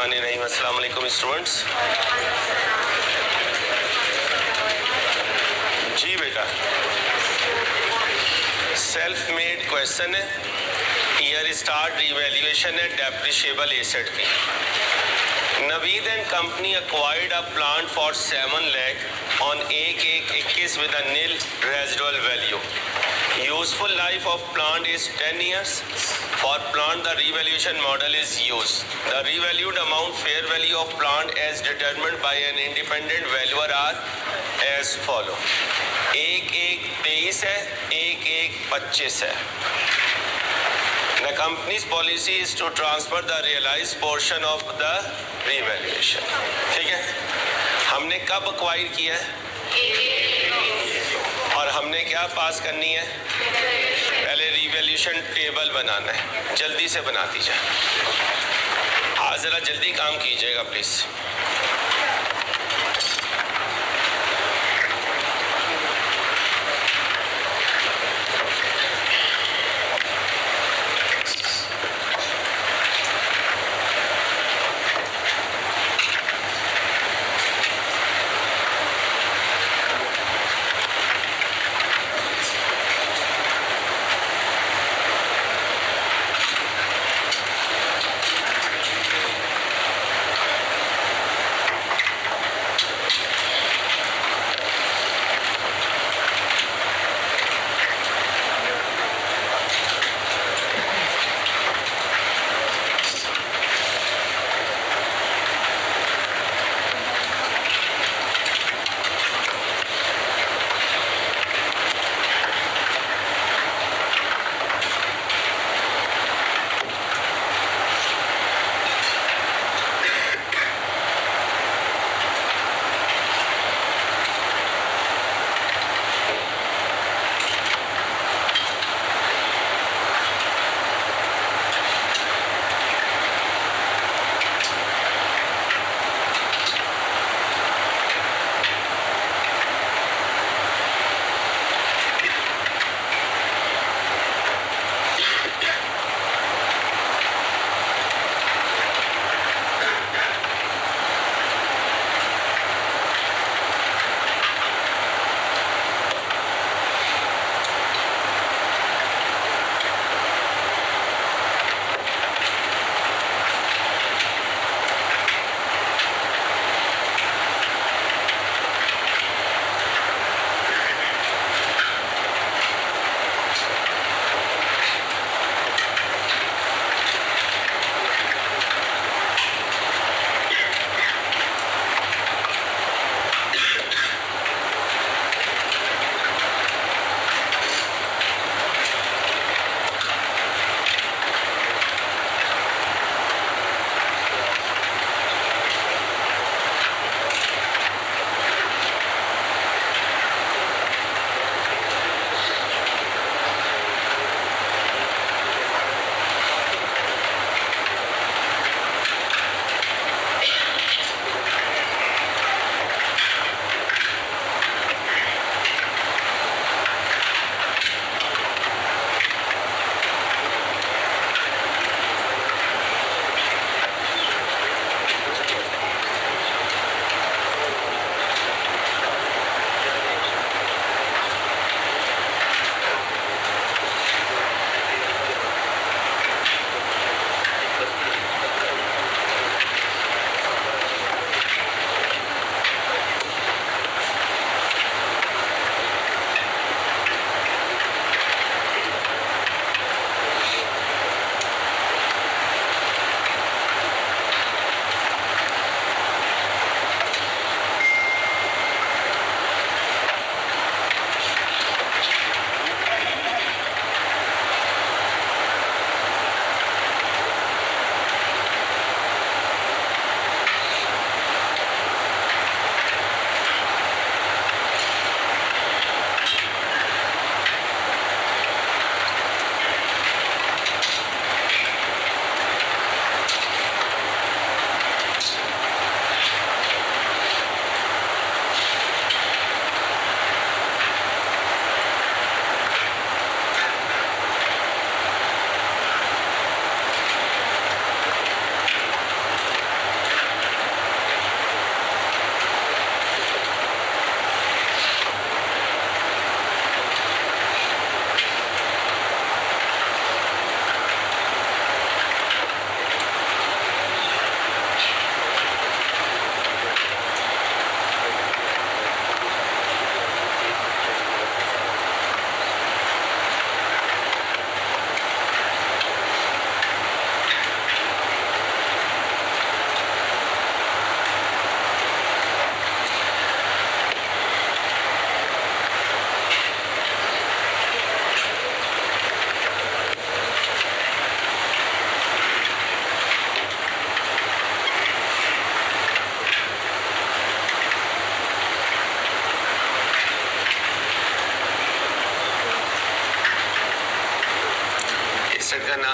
बिस्मिल्लाहिर्रहमानिर्रहीम। अस्सलाम वालेकुम स्टूडेंट्स। जी बेटा, सेल्फ मेड क्वेश्चन है। ईयर स्टार्ट रिवैल्यूएशन है डेप्रिशिएबल एसेट की। Naveed and company acquired a plant for 7 lakh on 1/1/21 with a nil residual value. Useful life of plant is 10 years. For plant, the revaluation model is used. The revalued amount, fair value of plant as determined by an independent valuer are as follow. 1/1/23 है, 1/1/25 है. The company's policy is to transfer the realized portion of the revaluation. ठीक है, हमने कब acquire किया है और हमने क्या पास करनी है? पहले रिवैल्यूएशन टेबल बनाना है। जल्दी से बना दीजिए। आज ज़रा जल्दी काम कीजिएगा प्लीज़।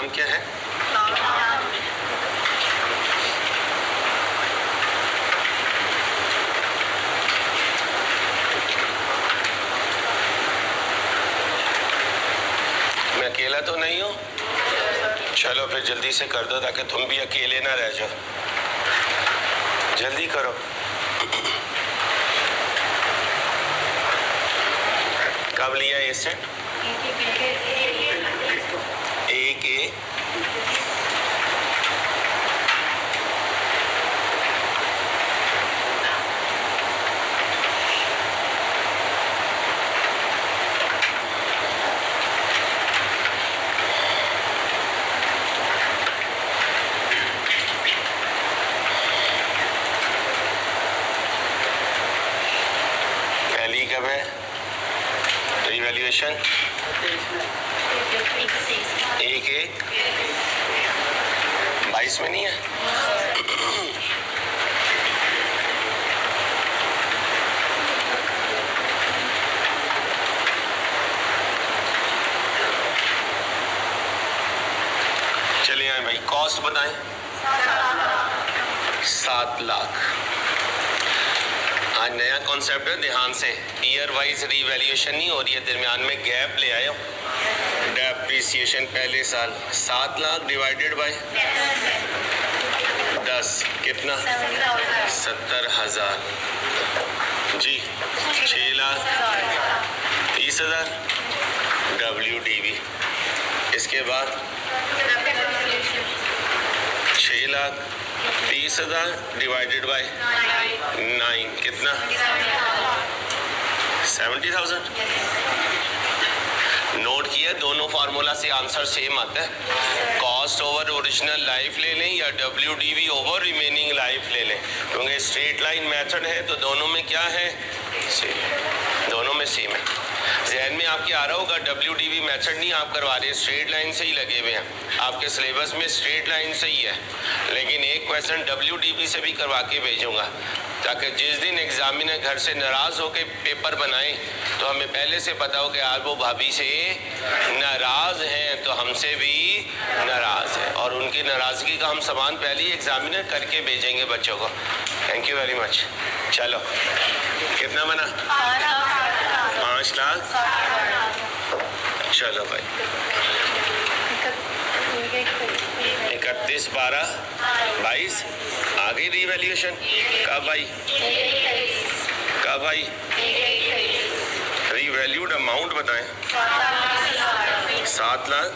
नाम क्या है? मैं अकेला तो नहीं हूँ? चलो फिर जल्दी से कर दो ताकि तुम भी अकेले ना रह जाओ। जल्दी करो। कब लिया ये सेट? एक ए कब है रिवैल्यूएशन? एक 22 में नहीं है? चलिए आए भाई, कॉस्ट बताएं। 7 लाख। आज नया कॉन्सेप्ट है, ध्यान से। ईयर वाइज रीवैल्यूएशन नहीं हो रही है, दरमियान में गैप ले आए हो। डेप्रिसिएशन पहले साल 7 लाख डिवाइडेड बाय 10 कितना? 70,000 जी। 6 लाख 30,000 WDV। इसके बाद 6 लाख 30,000 डिवाइडेड बाय 9 कितना? 70,000। नोट किया, दोनों फार्मूला से आंसर सेम आता है। कॉस्ट ओवर ओरिजिनल लाइफ ले लें या WDV ओवर रिमेनिंग लाइफ ले लें, क्योंकि स्ट्रेट लाइन मेथड है तो दोनों में क्या है? सेम, दोनों में सेम है। जहन में आपके आ रहा होगा WDV मेथड नहीं आप करवा रहे, स्ट्रेट लाइन से ही लगे हुए हैं। आपके सिलेबस में स्ट्रेट लाइन से ही है, लेकिन एक क्वेश्चन WDV से भी करवा के भेजूंगा ताकि जिस दिन एग्जामिनर घर से नाराज़ होकर पेपर बनाए तो हमें पहले से पता हो कि आज वो भाभी से नाराज़ हैं तो हमसे भी नाराज़ है, और उनकी नाराज़गी का हम सामान पहले ही एग्जामिनर करके भेजेंगे बच्चों को। Thank you very much. चलो कितना बना? 5 लाख। चलो भाई 31/12/22 आ गई रीवैल्यूएशन। कब आई? कब आई? रीवैल्यूड अमाउंट बताएं। 7 लाख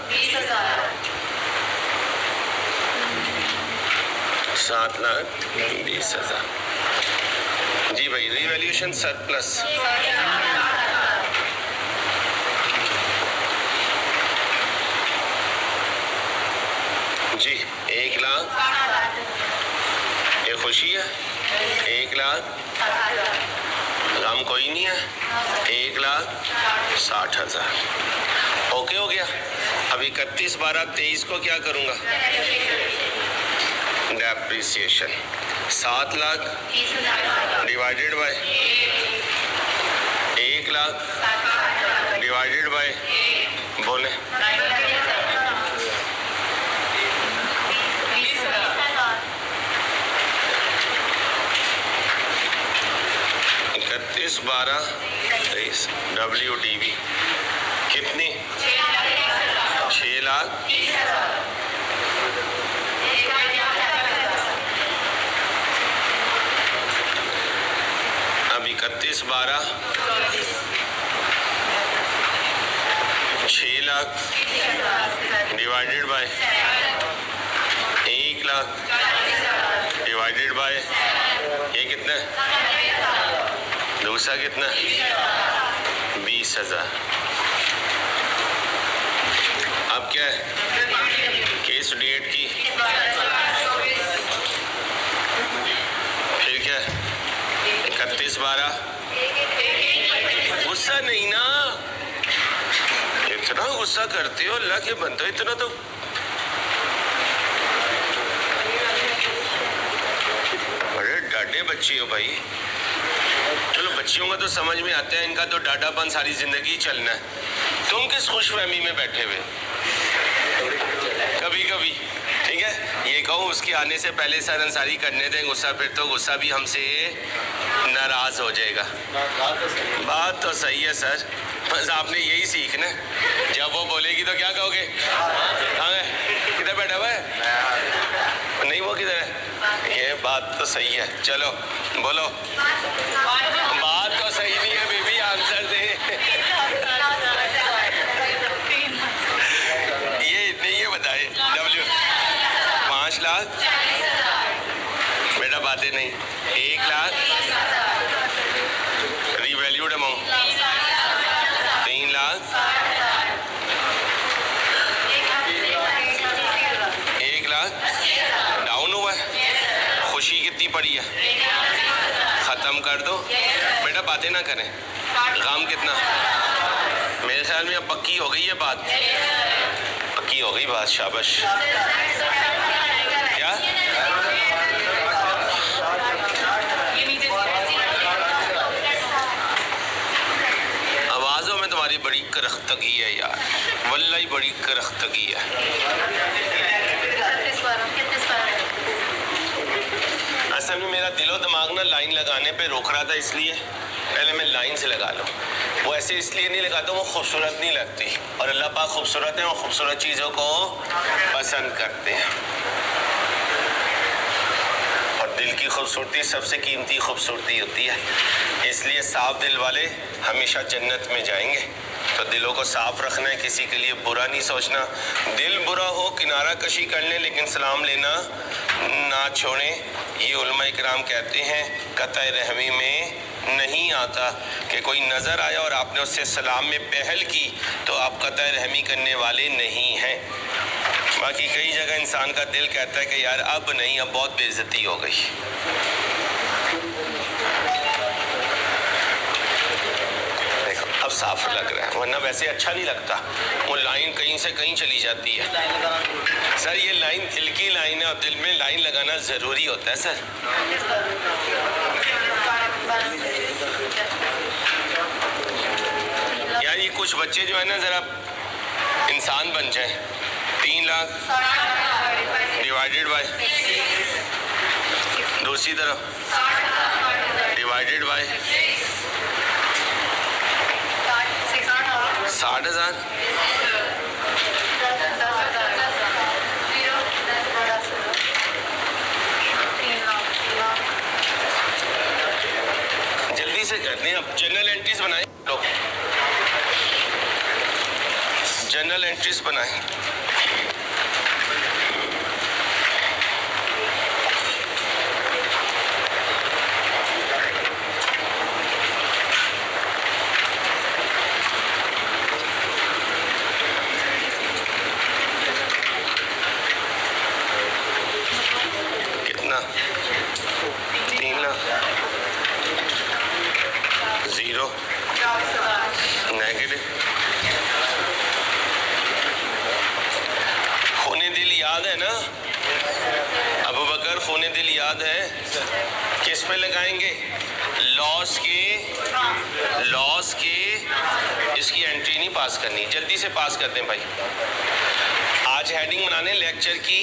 7,20,000 जी भाई। रीवैल्यूएशन सरप्लस जी 1 लाख। ये खुशी है 1 लाख, गम कोई नहीं है। 1,60,000 ओके हो गया। अब 31/12/23 को क्या करूंगा? Depreciation 7 lakh divided by 1 lakh divided by बोले 31/12/23 WDV कितनी? 6 लाख। अब 31/12 6 lakh divided by 1 lakh divided by ये कितना है? दूसरा कितना? 20,000। अब क्या है? केस डेट की, फिर क्या है? 31/12। गुस्सा नहीं ना, इतना गुस्सा करते हो अल्लाह के बंदो, इतना तो बड़े डाटे बच्चे हो भाई। चलो बच्चियों का तो समझ में आता है, इनका तो डाटापन सारी जिंदगी चलना है। तुम किस खुशफहमी में बैठे हुए? कब कभी, ठीक है। ये कहूँ उसके आने से पहले सर अंसारी करने दें गुस्सा, फिर तो गुस्सा भी हमसे नाराज हो जाएगा। बात तो सही है सर, बस आपने यही सीखना है। जब वो बोलेगी तो क्या कहोगे? हाँ, किधर बैठा हुआ है? नहीं, वो किधर है? ये बात तो सही है। चलो बोलो। बात तो सही नहीं है बेबी, आंसर दे। ये इतने ही बताए। W 5 लाख बेटा, बातें नहीं। 1 lakh revalued amount, 3 lakh, 1 lakh down हुआ है। खुशी कितनी पड़ी है? खत्म कर दो बेटा, बातें ना करें। काम कितना? मेरे ख्याल में अब पक्की हो गई है बात, पक्की हो गई बात। शाबाश। क्या आवाजों में तुम्हारी बड़ी करख्तगी है यार, वल्लाही बड़ी करख्तगी है। असल में मेरा दिलो दिमाग ना लाइन लगाने पे रोक रहा था, इसलिए पहले मैं लाइन से लगा लूं। वो ऐसे इसलिए नहीं लगाता, वो खूबसूरत नहीं लगती, और अल्लाह पाक खूबसूरत है और खूबसूरत चीज़ों को पसंद करते हैं। और दिल की खूबसूरती सबसे कीमती खूबसूरती होती है, इसलिए साफ दिल वाले हमेशा जन्नत में जाएंगे। तो दिलों को साफ रखना है, किसी के लिए बुरा नहीं सोचना। दिल बुरा हो किनारा कशी कर लें, लेकिन सलाम लेना ना छोड़ें। ये उलमा इकराम कहते हैं कतई रहमी में नहीं आता कि कोई नज़र आया और आपने उससे सलाम में पहल की तो आप कतई रहमी करने वाले नहीं हैं। बाकी कई जगह इंसान का दिल कहता है कि यार अब नहीं, अब बहुत बेइज्जती हो गई। देखो अब साफ लग रहा है, वरना वैसे अच्छा नहीं लगता। वो लाइन कहीं से कहीं चली जाती है। सर ये लाइन दिल की लाइन है और दिल में लाइन लगाना ज़रूरी होता है सर। यार ये कुछ बच्चे जो है ना ज़रा इंसान बन जाए। 3 लाख डिवाइडेड बाय, दूसरी तरफ डिवाइडेड बाय 60,000। जल्दी से करते हैं। अब जनरल एंट्रीज बनाए लोग, जनरल एंट्रीज बनाए। कितना? 3 लाख, 0 नेगेटिव। खूने दिल याद है ना अबू बकर? खूने दिल याद है? किस पे लगाएंगे? लॉस के इसकी एंट्री नहीं पास करनी, जल्दी से पास कर दें भाई। आज हेडिंग बनाने लेक्चर की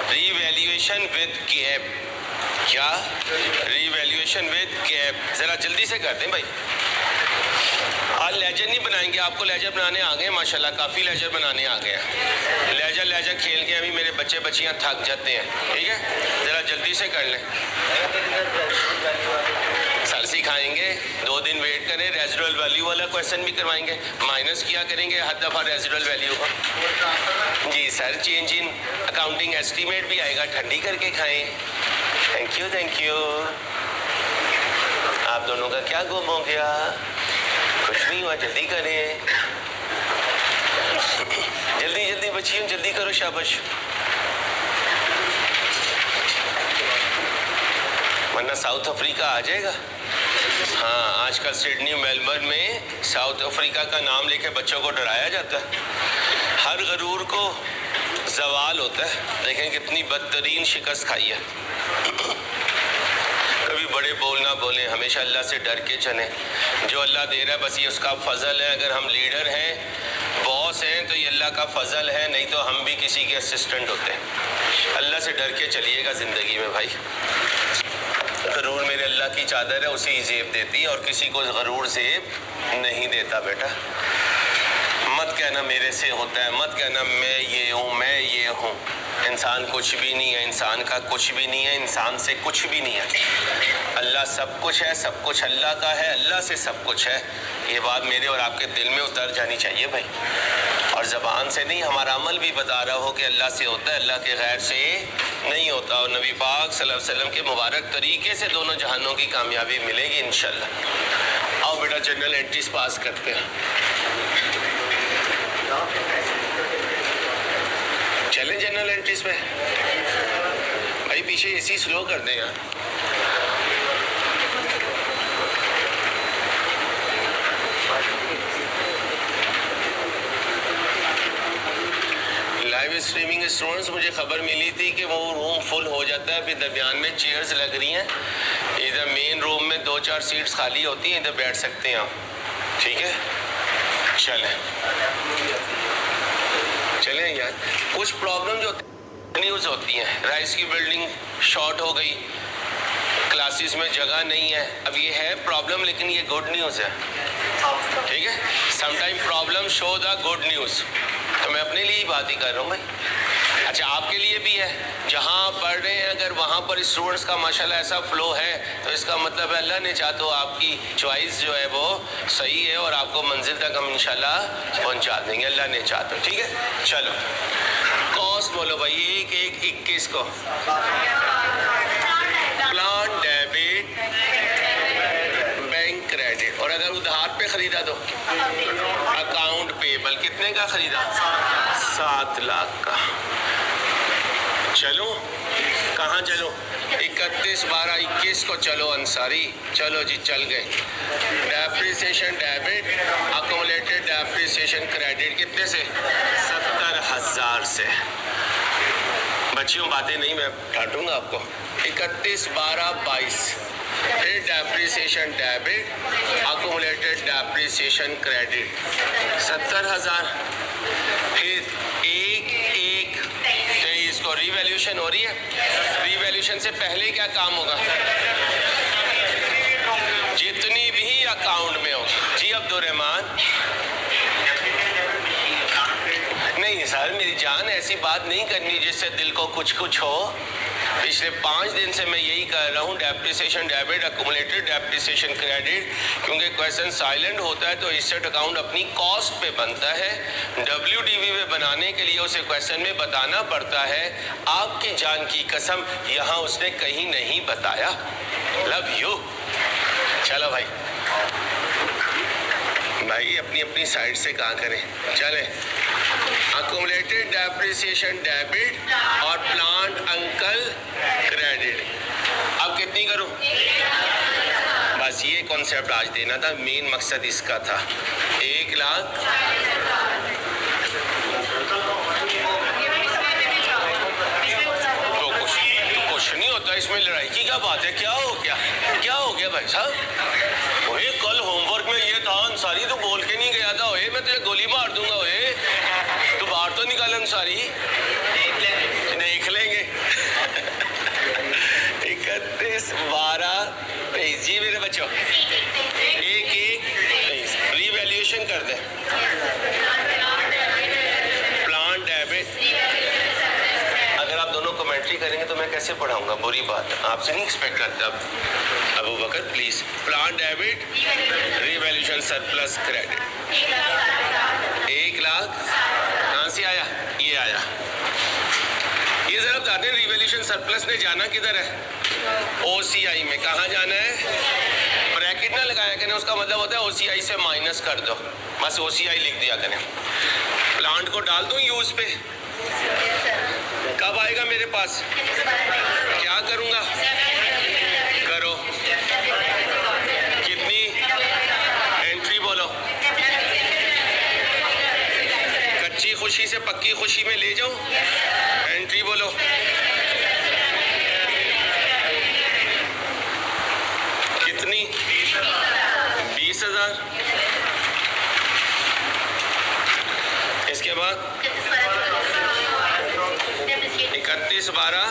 रीवैल्यूएशन विद गैप। क्या? Revaluation with gap. जरा जल्दी से कर दें भाई। आज लेजर नहीं बनाएंगे, आपको लेजर बनाने आ गए माशाल्लाह, काफ़ी लेजर बनाने आ गए हैं। लेजर खेल के अभी मेरे बच्चे बच्चियां थक जाते हैं, ठीक है? ज़रा जल्दी से कर लें। सर सिखाएंगे, 2 दिन वेट करें। रेजिडुअल वैल्यू वाला क्वेश्चन भी करवाएंगे, माइनस किया करेंगे हर दफ़ा रेजिडुअल वैल्यू का। जी sir, change in accounting estimate भी आएगा, ठंडी करके खाएं। Thank you. आप दोनों का क्या गुम हो गया? कुछ नहीं हुआ, जल्दी करें। जल्दी बच्चियों, जल्दी करो, शाबाश। वरना साउथ अफ्रीका आ जाएगा। हाँ, आजकल सिडनी मेलबर्न में साउथ अफ्रीका का नाम लेके बच्चों को डराया जाता है। हर गरूर को जवाल होता है। देखें कितनी बदतरीन शिकस्त खाई है। कभी बड़े बोल ना बोलें, हमेशा अल्लाह से डर के चलें। जो अल्लाह दे रहा है बस ये उसका फजल है। अगर हम लीडर हैं बॉस हैं तो ये अल्लाह का फजल है, नहीं तो हम भी किसी के असिस्टेंट होते। अल्लाह से डर के चलिएगा ज़िंदगी में भाई। गरूर मेरे अल्लाह की चादर है, उसी ज़ेब देती है और किसी को गरूर ज़ेब नहीं देता। बेटा मत कहना मेरे से होता है, मत कहना मैं ये हूँ, मैं ये हूँ। इंसान कुछ भी नहीं है, इंसान का कुछ भी नहीं है, इंसान से कुछ भी नहीं है। अल्लाह सब कुछ है, सब कुछ अल्लाह का है, अल्लाह से सब कुछ है। ये बात मेरे और आपके दिल में उतर जानी चाहिए भाई। और ज़बान से नहीं, हमारा अमल भी बता रहा हो कि अल्लाह से होता है, अल्लाह के गैर से नहीं होता। और नबी पाक सल्लल्लाहु अलैहि वसल्लम के मुबारक तरीके से दोनों जहानों की कामयाबी मिलेगी इंशाल्लाह। आओ बेटा जनरल एंट्रीज पास करते हैं। चलें जनरल एंट्रीज पे भाई। पीछे एसी स्लो कर दें यार। लाइव स्ट्रीमिंग स्टूडेंट्स, मुझे खबर मिली थी कि वो रूम फुल हो जाता है, फिर दरमियान में चेयर्स लग रही हैं। इधर मेन रूम में 2-4 सीट्स खाली होती हैं, इधर बैठ सकते हैं आप। ठीक है चलें चलें यार। कुछ प्रॉब्लम जो न्यूज़ होती हैं, राइस की बिल्डिंग शॉर्ट हो गई, क्लासेस में जगह नहीं है। अब ये है प्रॉब्लम, लेकिन ये गुड न्यूज़ है। ठीक है, sometime problem show the good news. तो मैं अपने लिए ही बात ही कर रहा हूँ भाई। अच्छा आपके लिए भी है, जहाँ आप पढ़ रहे हैं अगर वहाँ पर स्टूडेंट्स का माशाल्लाह ऐसा फ्लो है तो इसका मतलब है अल्लाह ने चाहा तो आपकी चॉइस जो है वो सही है और आपको मंजिल तक हम इंशाल्लाह पहुँचा देंगे, अल्लाह ने चाहा तो। ठीक है चलो कॉस्ट बोलो भाई। 1-1-21 को प्लान डेबिट बैंक क्रेडिट। और अगर उधार पे खरीदा तो अकाउंट पेबल। कितने का खरीदा? 7 लाख का। चलो कहाँ चलो? 31-12-21 को चलो अंसारी। चलो जी चल गए। Depreciation debit, accumulated depreciation credit कितने से? 70,000 से। बच्चियों बातें नहीं मैं डांटूंगा आपको। 31-12-22 फिर depreciation debit, accumulated depreciation credit 70,000। फिर 1-1-23 को रिवैल्यूएशन हो रही है। रिवैल्यूएशन से पहले क्या काम होगा? जितनी भी अकाउंट में हो। जी अब्दुर्रहमान नहीं सर मेरी जान ऐसी बात नहीं करनी जिससे दिल को कुछ हो। पिछले 5 दिन से मैं यही कर रहा हूँ, depreciation debit, accumulated depreciation credit. क्योंकि क्वेश्चन साइलेंट होता है तो एसेट अकाउंट अपनी कॉस्ट पे बनता है। WDV में बनाने के लिए उसे क्वेश्चन में बताना पड़ता है। आपकी जान की कसम यहाँ उसने कहीं नहीं बताया। Love you. चलो भाई भाई अपनी अपनी साइड से कहाँ करें। चले अक्यूमुलेटेड डेप्रिसिएशन डेबिट और प्लांट अंकल क्रेडिट। अब कितनी करूं? बस ये कॉन्सेप्ट आज देना था, मेन मकसद इसका था। 1 लाख तो कुछ नहीं होता इसमें, लड़ाई की क्या बात है? क्या हो गया भाई साहब? ओए कल होमवर्क में ये था अंसारी, तू बोल के नहीं गया था। ओए मैं तुझे गोली मार दूंगा। ओए तू बाहर तो निकाल अंसारी। देख लेंगे। 31-12-23 जी मेरे बच्चों 1-1-23 रिवैल्यूएशन कर दे। प्लान डेबिट अगर आप दोनों कमेंट्री करेंगे तो मैं कैसे पढ़ाऊंगा? बुरी बात आपसे नहीं एक्सपेक्ट करता। Abu Bakar please. Plan debit revaluation surplus credit 1 lakh कहाँ से आया? ये आया। ये जरा बता दें रिवैल्यूएशन सरप्लस ने जाना किधर है? OCI में। कहाँ जाना है? ब्रैकेट ना लगाया करें, उसका मतलब होता है OCI से माइनस कर दो, बस OCI लिख दिया करें। प्लांट को डाल दूं यूज पे? कब आएगा मेरे पास? क्या करूंगा? करो। कितनी एंट्री बोलो? कच्ची खुशी से पक्की खुशी में ले जाऊं? एंट्री बोलो। कितनी? 20,000। 31/12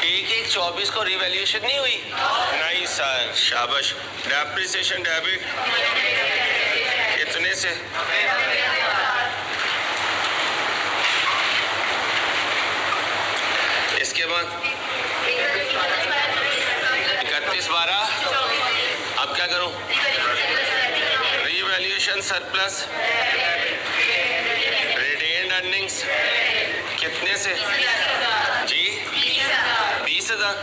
1/1/24 को रिवैल्यूएशन नहीं हुई? नहीं सर, शाबाश। डेप्रिसिएशन डेबिट कितने से? इसके बाद 31/12। अब क्या करूं? रिवैल्यूएशन सरप्लस रिटेन्ड अर्निंग्स कितने से? जी 20,000।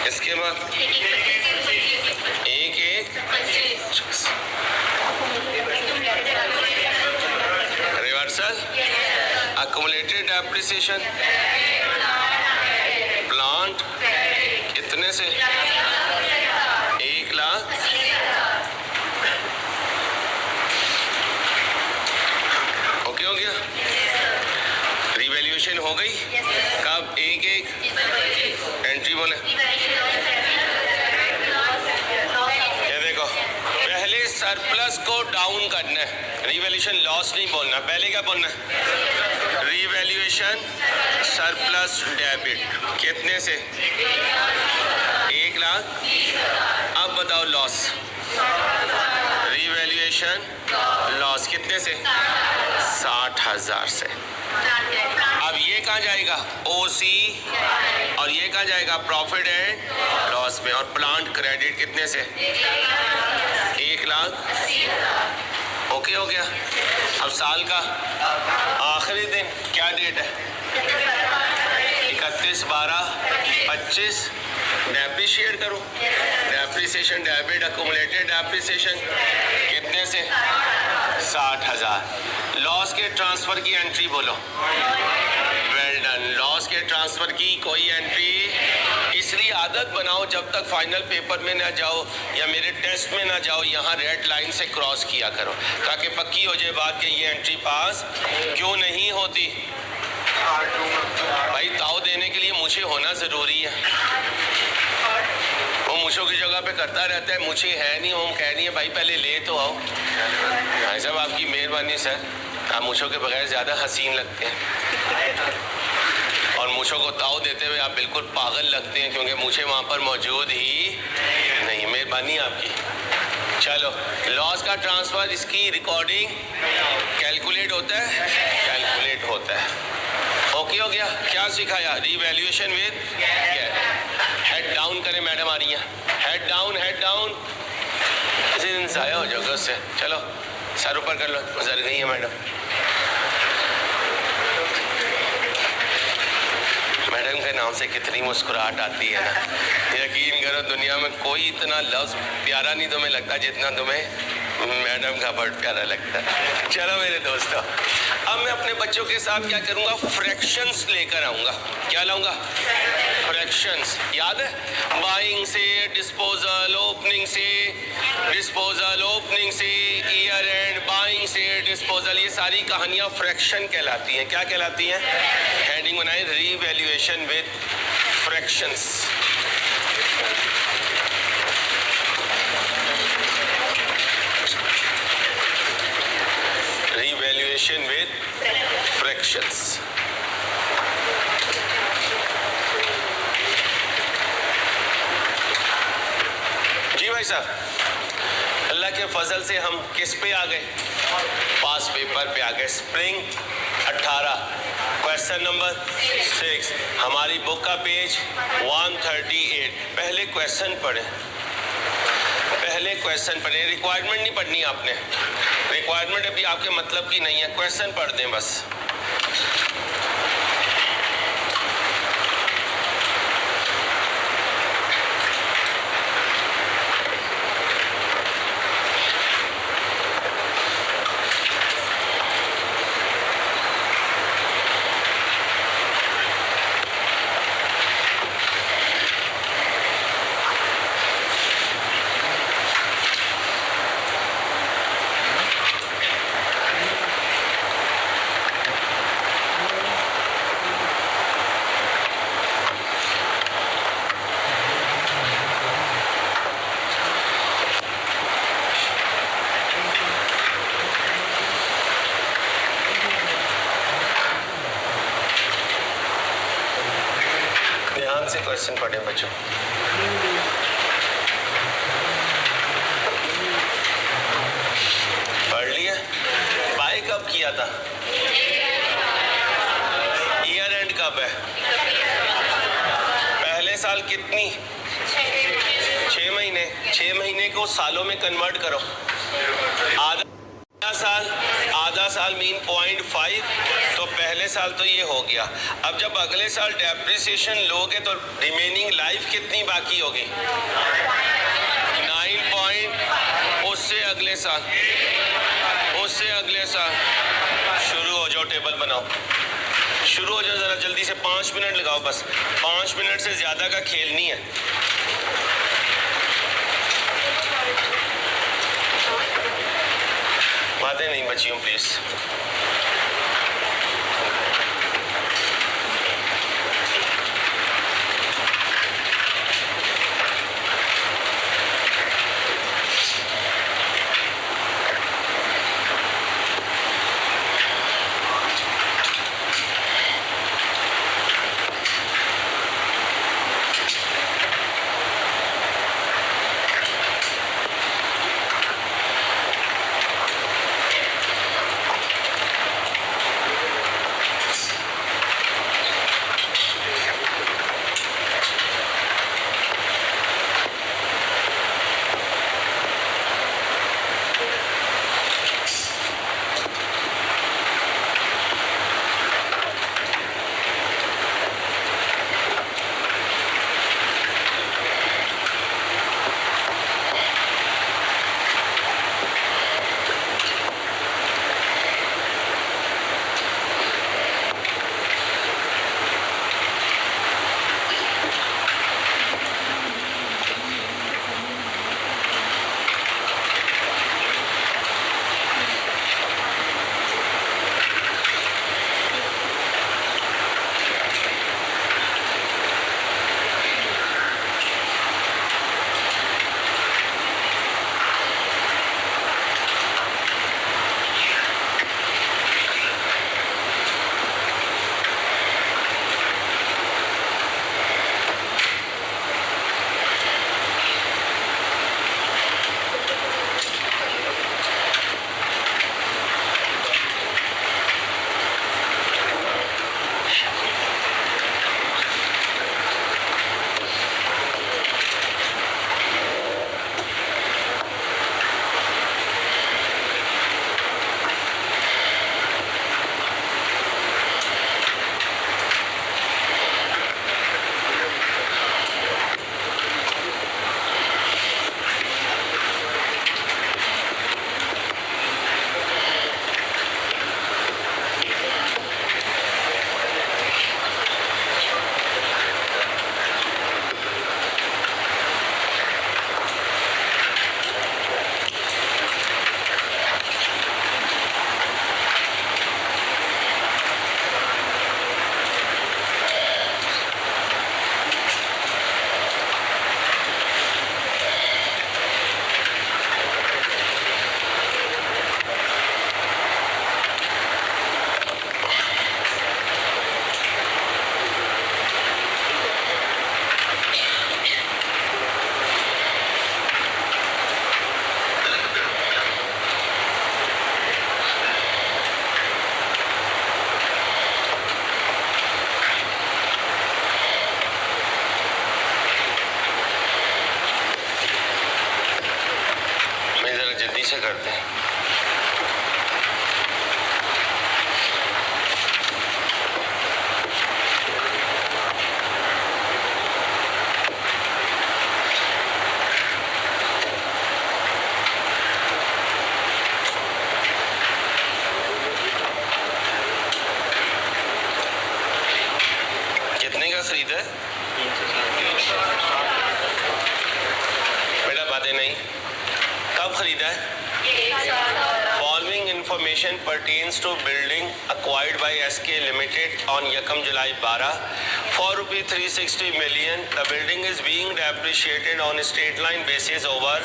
इसके बाद 1/1 रिवर्सल अक्यूमुलेटेड डेप्रिसिएशन प्लांट कितने से? 1,00,000। ओके हो गया? रिवैल्यूएशन हो गई। कब? 1/1 एंट्री बोले। ये देखो, पहले सरप्लस को डाउन करना है, रिवैल्यूएशन लॉस नहीं बोलना। पहले क्या बोलना है? रिवैल्यूएशन सरप्लस डेबिट कितने से? 1,00,000। अब बताओ लॉस। रिवैल्यूएशन लॉस कितने से? 60,000 से। अब ये कहाँ जाएगा? ओसी। और ये कहाँ जाएगा? प्रॉफिट एंड लॉस में। और प्लांट क्रेडिट कितने से? 1,00,000। ओके हो गया? अब साल का आखिरी दिन क्या डेट है? 31/12/25। डेप्रिशिएट करो। डेप्रिसिएशन डेबिट अक्यूमुलेटेड डेप्रिसिएशन कितने से? 60,000। लॉस के ट्रांसफर की एंट्री बोलो। Well done. लॉस के ट्रांसफर की कोई एंट्री इसलिए आदत बनाओ जब तक फाइनल पेपर में ना जाओ या मेरे टेस्ट में ना जाओ, यहाँ रेड लाइन से क्रॉस किया करो ताकि पक्की हो जाए बात कि ये एंट्री पास क्यों नहीं होती। भाई ताऊ देने के लिए मुझे होना ज़रूरी है। वो मुझों की जगह पे करता रहता है, मुझे है नहीं, वो कह रही है भाई पहले ले तो आओ। भाई साहब आपकी मेहरबानी सर, आप मुझों के बगैर ज़्यादा हसीन लगते हैं और मुझों को ताऊ देते हुए आप बिल्कुल पागल लगते हैं क्योंकि मुझे वहाँ पर मौजूद ही नहीं। मेहरबानी आपकी। चलो, लॉस का ट्रांसफ़र, इसकी रिकॉर्डिंग कैलकुलेट होता है? कैलकुलेट होता है। ओके हो गया? क्या सिखाया? रिवैल्यूएशन विद हेड डाउन करें। मैडम आ रही है। Head down, head down. किसी दिन ज़ाया हो जाओगे उससे। चलो सर ऊपर कर लो। गुजर गई है मैडम। मैडम के नाम से कितनी मुस्कुराहट आती है ना। यकीन करो दुनिया में कोई इतना लफ्ज़ प्यारा नहीं तुम्हें लगता जितना तुम्हें मैडम का वर्ड प्यारा लगता है। चलो मेरे दोस्तों, अब मैं अपने बच्चों के साथ क्या करूँगा? फ्रैक्शंस लेकर आऊँगा। क्या लाऊँगा? फ्रैक्शंस। याद है? बाइंग से डिस्पोजल, ओपनिंग से डिस्पोजल, ओपनिंग से ईयर एंड, बाइंग से डिस्पोजल, ये सारी कहानियाँ फ्रैक्शन कहलाती हैं। क्या कहलाती हैं? हेडिंग बनाए revaluation with fractions. Revaluation with fractions. जी भाई साहब, अल्लाह के फजल से हम किस पे आ गए? पास पेपर पे आ गए। स्प्रिंग 18, क्वेश्चन नंबर 6, हमारी बुक का पेज 138। पहले क्वेश्चन पढ़े, पहले क्वेश्चन पढ़े। रिक्वायरमेंट नहीं पढ़नी आपने, रिक्वायरमेंट अभी आपके मतलब की नहीं है, क्वेश्चन पढ़ दें बस। ध्यान से क्वेश्चन पढ़े बच्चों। पढ़ लिया? बाय कब किया था? ईयर एंड कब है? पहले साल कितनी? 6 महीने। 6 महीने को सालों में कन्वर्ट करो। आधा साल मीन 0.5, तो पहले साल तो ये हो गया। अब जब अगले साल डेप्रिसिएशन लोगे तो रिमेनिंग लाइफ कितनी बाकी होगी? 9 उससे अगले साल शुरू हो जाओ, टेबल बनाओ, शुरू हो जाओ। जरा जल्दी से 5 मिनट लगाओ, बस 5 मिनट से ज्यादा का खेल नहीं है। बातें नहीं बची हूँ प्लीज। से करते हैं। कितने का खरीदा है बेटा? बातें नहीं। कब खरीदा है? Following information pertains to building acquired by SK Limited on Yakam July 12 for ₹360 million. The building is being depreciated on a straight line basis over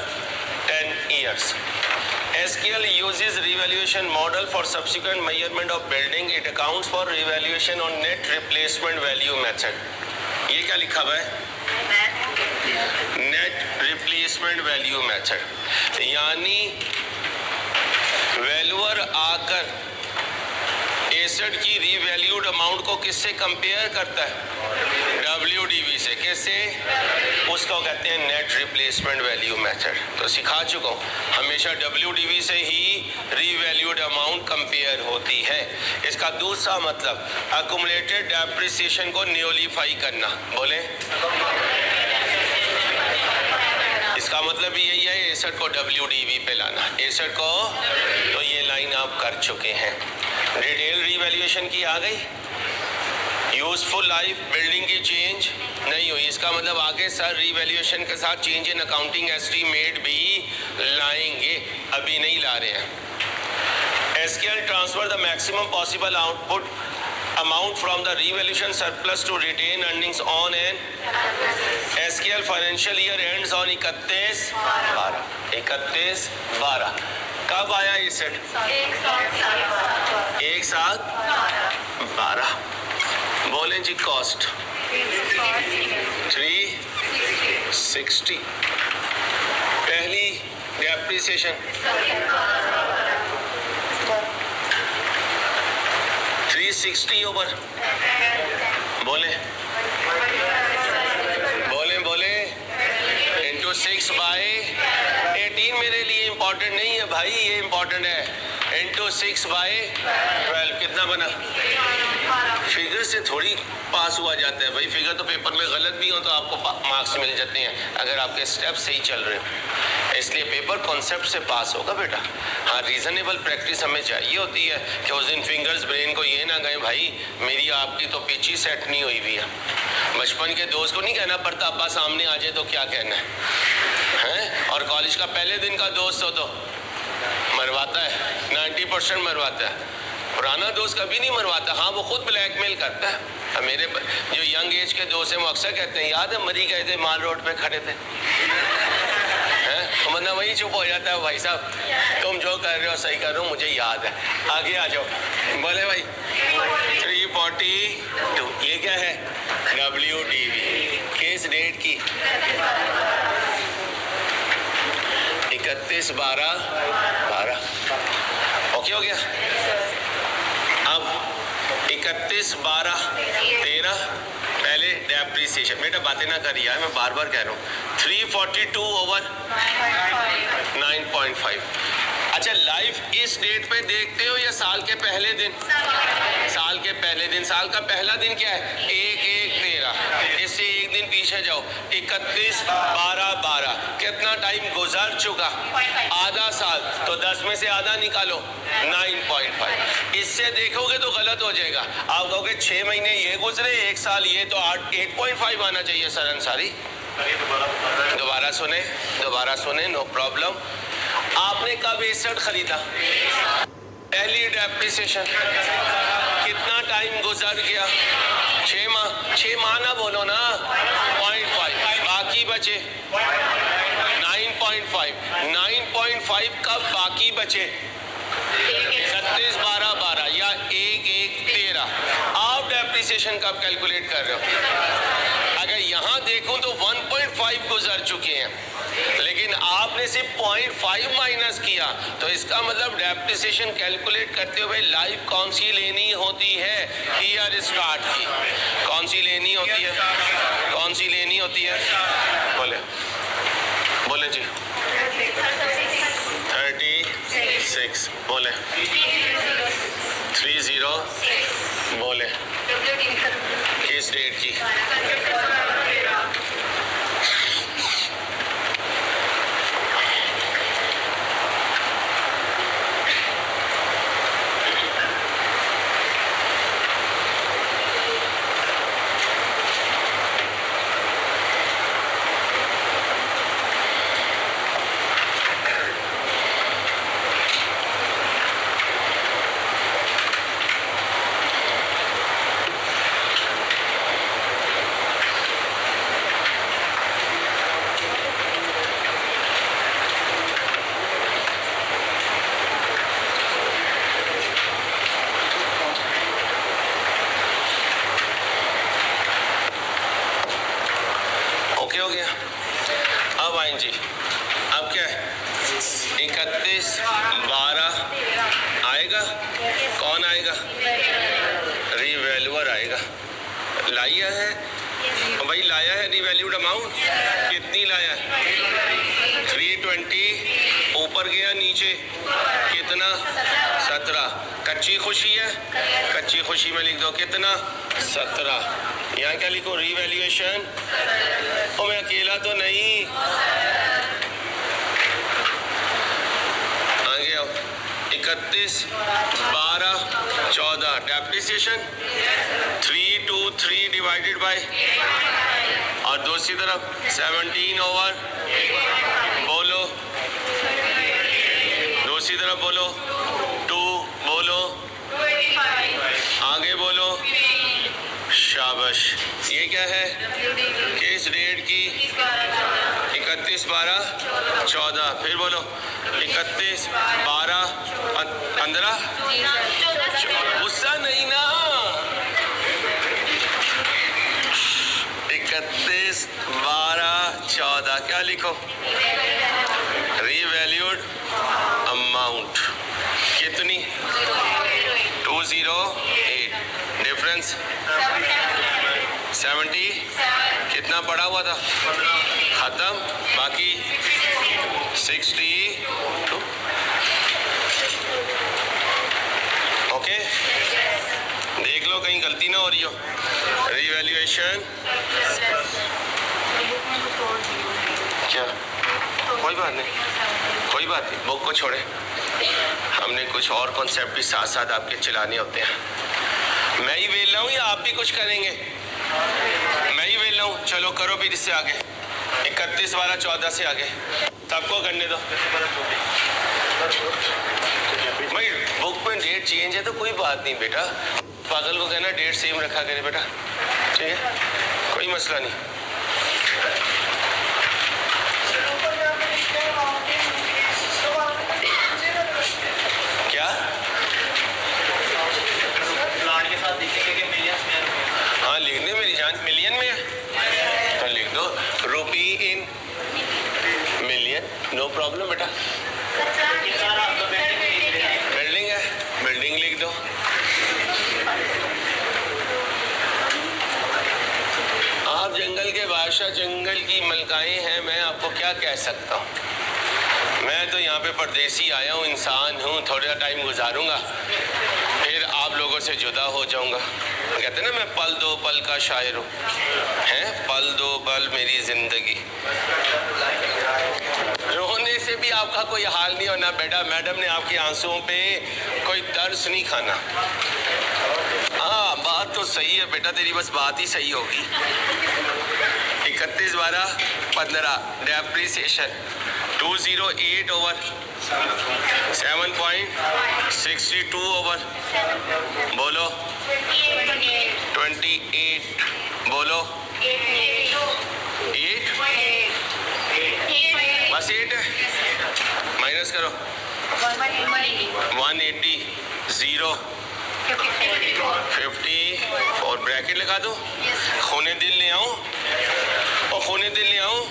10 years. SKL uses revaluation model for subsequent measurement of building. It accounts for revaluation on net replacement value method. ये क्या लिखा हुआ है? Net replacement value method, यानी valuer आकर asset की revalued amount को किससे कंपेयर करता है? WDV से। किससे? उसको कहते हैं नेट रिप्लेसमेंट वैल्यू मेथड। तो सिखा चुका हूँ, हमेशा WDV से ही रीवैल्यूड अमाउंट कंपेयर होती है। इसका दूसरा मतलब अकुमुलेटेड डेप्रिसिएशन को न्यूलिफाई करना। बोले, इसका मतलब भी यही है, एसेट को WDV पे लाना, एसेट को। तो ये लाइन आप कर चुके हैं। डिटेल रीवैल्यूएशन की आ गई। यूजफुल लाइफ बिल्डिंग की चेंज नहीं हुई, इसका मतलब आगे सर रीवैल्यूएशन के साथ चेंज इन अकाउंटिंग एस्टीमेट भी लाएंगे, अभी नहीं ला रहे हैं। SQL transfer the maximum possible output amount from the revaluation surplus to retain earnings on an SQL financial year ends on 31/12। 31/12 कब आया ये सेट? एक साथ 12। बोलें जी कॉस्ट 360। पहली डेप्रिसिएशन 360 ओवर। बोले बोले बोले इंटू 6/18। मेरे लिए इंपॉर्टेंट नहीं है भाई, ये इंपॉर्टेंट है। इंटू 6/12 कितना बना? फिगर से थोड़ी पास हुआ जाता है भाई, फिगर तो पेपर में गलत भी हो तो आपको मार्क्स मिल जाते हैं अगर आपके स्टेप सही चल रहे हो। इसलिए पेपर कॉन्सेप्ट से पास होगा बेटा। हाँ, रीजनेबल प्रैक्टिस हमें चाहिए होती है कि उस दिन फिंगर्स ब्रेन को ये ना गए भाई मेरी आपकी तो पिच ही सेट नहीं हुई हुई है। बचपन के दोस्त को नहीं कहना पड़ता अब्बा सामने आ जाए तो क्या कहना है? और कॉलेज का पहले दिन का दोस्त हो तो मरवाता है, 90% मरवाता है। पुराना दोस्त कभी नहीं मरवाता। हाँ, वो खुद ब्लैकमेल करता है। मेरे जो यंग एज के दोस्त हैं वो अक्सर कहते हैं याद है मरी गए थे, माल रोड पे खड़े थे। वरना वही चुप हो जाता है भाई साहब, तुम जो कर रहे हो सही कर रहे हो, मुझे याद है। आगे आ जाओ। बोले भाई 342, ये क्या है? WDV। किस डेट की? 31/12। ओके हो गया। अब 31/12/13 पहले डेप्रिसिएशन। बेटा बातें ना करिए, मैं बार बार कह रहा हूँ। 342 ओवर 9.5। अच्छा, लाइफ इस डेट पे देखते हो या साल के पहले दिन? साल के पहले दिन। साल का पहला दिन क्या है? 1/1/13। इससे एक दिन पीछे जाओ, 31/12/12। कितना टाइम गुजर चुका? आधा साल। तो 10 में से आधा निकालो, 9.5। इससे देखोगे तो गलत हो जाएगा। आप कहोगे 6 महीने ये गुजरे, एक साल ये, तो 8.5 आना चाहिए सर अंसारी। दोबारा सुने, नो प्रॉब्लम। आपने कब एसेट खरीदा? पहली डेप्रिसिएशन। कितना टाइम गुजर गया? 6 माह। 6 माह ना बोलो ना, 0.5 बाकी बचे 9.5। 9.5 कब बाकी बचे? 31/12/12 या 1/1/13। आप डेप्रिसिएशन कब कैलकुलेट कर रहे हो? अगर यहाँ देखूं तो 1.5 गुजर चुके हैं, लेकिन आपने सिर्फ 0.5 माइनस किया। तो इसका मतलब डेप्रिसिएशन कैलकुलेट करते हुए लाइफ कौन सी लेनी होती है? ईयर स्टार्ट की। कौन सी लेनी होती है? कौन सी लेनी होती है? बोले जी 36। बोले 30। बोले किस डेट की? 31/12 आएगा। कौन आएगा? रिवैल्यूअर आएगा। लाया है भाई, लाया है रिवैल्यूड अमाउंट। कितनी लाया? 320। ऊपर गया नीचे कितना? 17। कच्ची खुशी है, कच्ची खुशी में लिख दो कितना? 17। यहाँ क्या लिखो? रिवैल्यूएशन। और मैं अकेला तो नहीं, आगे आओ। 31/12/14 डेप्रिसिएशन 323 डिवाइडेड बाय, और दूसरी तरफ 17 ओवर, बोलो दूसरी तरफ बोलो 2, बोलो आगे बोलो, शाबाश। ये क्या है? किस डेट की? 31/12/14। फिर बोलो 31/12/15। गुस्सा नहीं ना। 31/12/14 क्या लिखो? रिवैल्यूड अमाउंट कितनी? 208। डिफरेंस 70। कितना पड़ा हुआ था? खत्म। बाकी 62। ओके, देख लो कहीं गलती ना हो रही हो। रिवैल्यूएशन क्या? कोई बात नहीं, कोई बात नहीं, बुक को छोड़े। हमने कुछ और कॉन्सेप्ट भी साथ साथ आपके चलाने होते हैं। मैं ही वेल रहा हूँ या आप भी कुछ करेंगे? मैं ही वेल रहा हूँ। चलो करो फिर इससे आगे, 31/12/14 से आगे सबको करने दो। भाई बुक में डेट चेंज है तो कोई बात नहीं बेटा, पागल को कहना डेट सेम रखा करे बेटा, ठीक है, कोई मसला नहीं। क्या प्लान के साथ दिखेगा कि मिलियन में? हाँ लिख दे मेरी जान, मिलियन में है तो लिख दो रुपी इन मिलियन, नो प्रॉब्लम बेटा। बिल्डिंग है, बिल्डिंग लिख दो। आप जंगल के बादशाह, जंगल की मलकाएं हैं, मैं आपको क्या कह सकता हूँ। मैं तो यहाँ पे परदेसी आया हूँ, इंसान हूँ, थोड़ा टाइम गुजारूंगा फिर आप लोगों से जुदा हो जाऊंगा। कहते ना मैं पल दो पल का शायर हूँ, हैं पल दो पल मेरी जिंदगी। रोने से भी आपका कोई हाल नहीं होना बेटा, मैडम ने आपके आंसुओं पे कोई तरस नहीं खाना। हाँ बात तो सही है बेटा तेरी, बस बात ही सही होगी। 31/12/15 डेप्रिसिएशन 208 ओवर 7.62 ओवर, बोलो 28, बोलो 8, बस 8 है, माइनस करो 180 0 50 और ब्रैकेट लगा दो। खूने दिल ले आऊं और खूने दिल ले आऊं।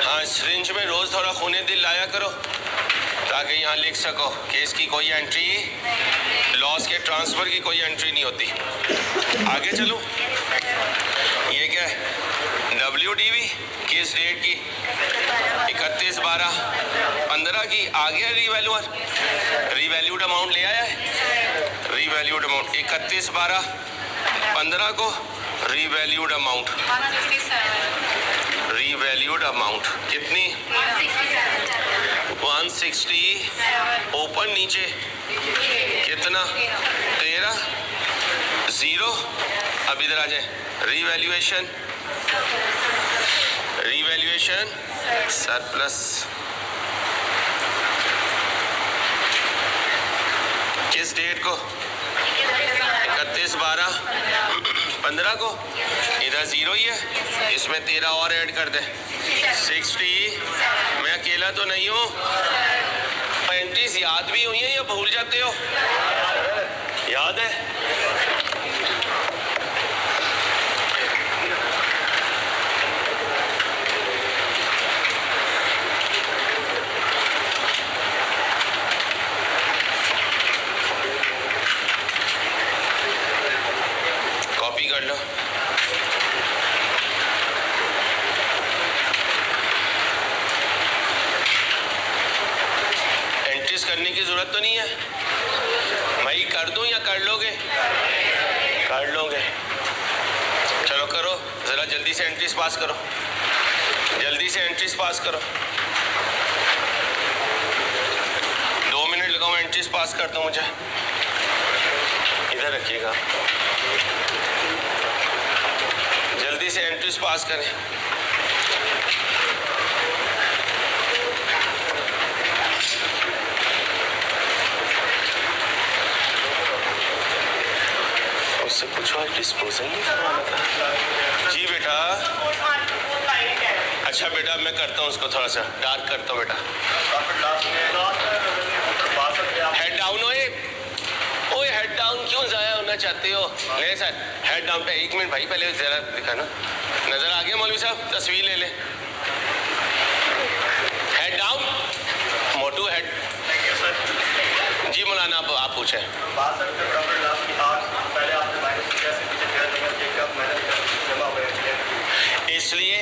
हाँ सिरिंज में रोज थोड़ा खूने दिल लाया करो ताकि यहाँ लिख सको कि इसकी कोई एंट्री, लॉस के ट्रांसफर की कोई एंट्री नहीं होती। आगे चलो, ये क्या है? WDV किस डेट की? 31/12/15 की। आ गया रिवैल्यूअर, रिवैल्यूड अमाउंट ले आया है। रिवैल्यूड अमाउंट 31/12/15 को रिवैल्यूड अमाउंट, रिवैल्यूड अमाउंट कितनी? 160। ऊपर नीचे कितना? 13 0। अब इधर आ जाए, रिवैल्यूएशन, रिवैल्यूएशन सरप्लस किस डेट को? 31/12/15 को। इधर 0 ही है, इसमें 13 और ऐड कर दे 60। मैं अकेला तो नहीं हूँ। एंट्रीज याद भी हुई हैं या भूल जाते हो? याद है? की ज़रूरत तो नहीं है भाई? कर दूं या कर लोगे? कर लोगे। चलो करो, ज़रा जल्दी से एंट्रीज पास करो, जल्दी से एंट्रीज पास करो। 2 मिनट लगाओ, एंट्रीज पास कर दो मुझे। इधर रखिएगा, जल्दी से एंट्रीज पास करें। उससे कुछ और डिस्पोजल नहीं करवाना था? जी बेटा। अच्छा बेटा, मैं करता हूँ उसको थोड़ा सा डार्क करता हूँ बेटा। हेड डाउन हो, ओए हेड डाउन क्यों ज़ाया होना चाहते हो? ले सर हेड डाउन पे। 1 मिनट भाई, पहले ज़रा दिखाना। नज़र आ गया मौलवी साहब? तस्वीर ले ले। हेड डाउन, मोटू हेड। जी मौलाना, आप पूछें। इसलिए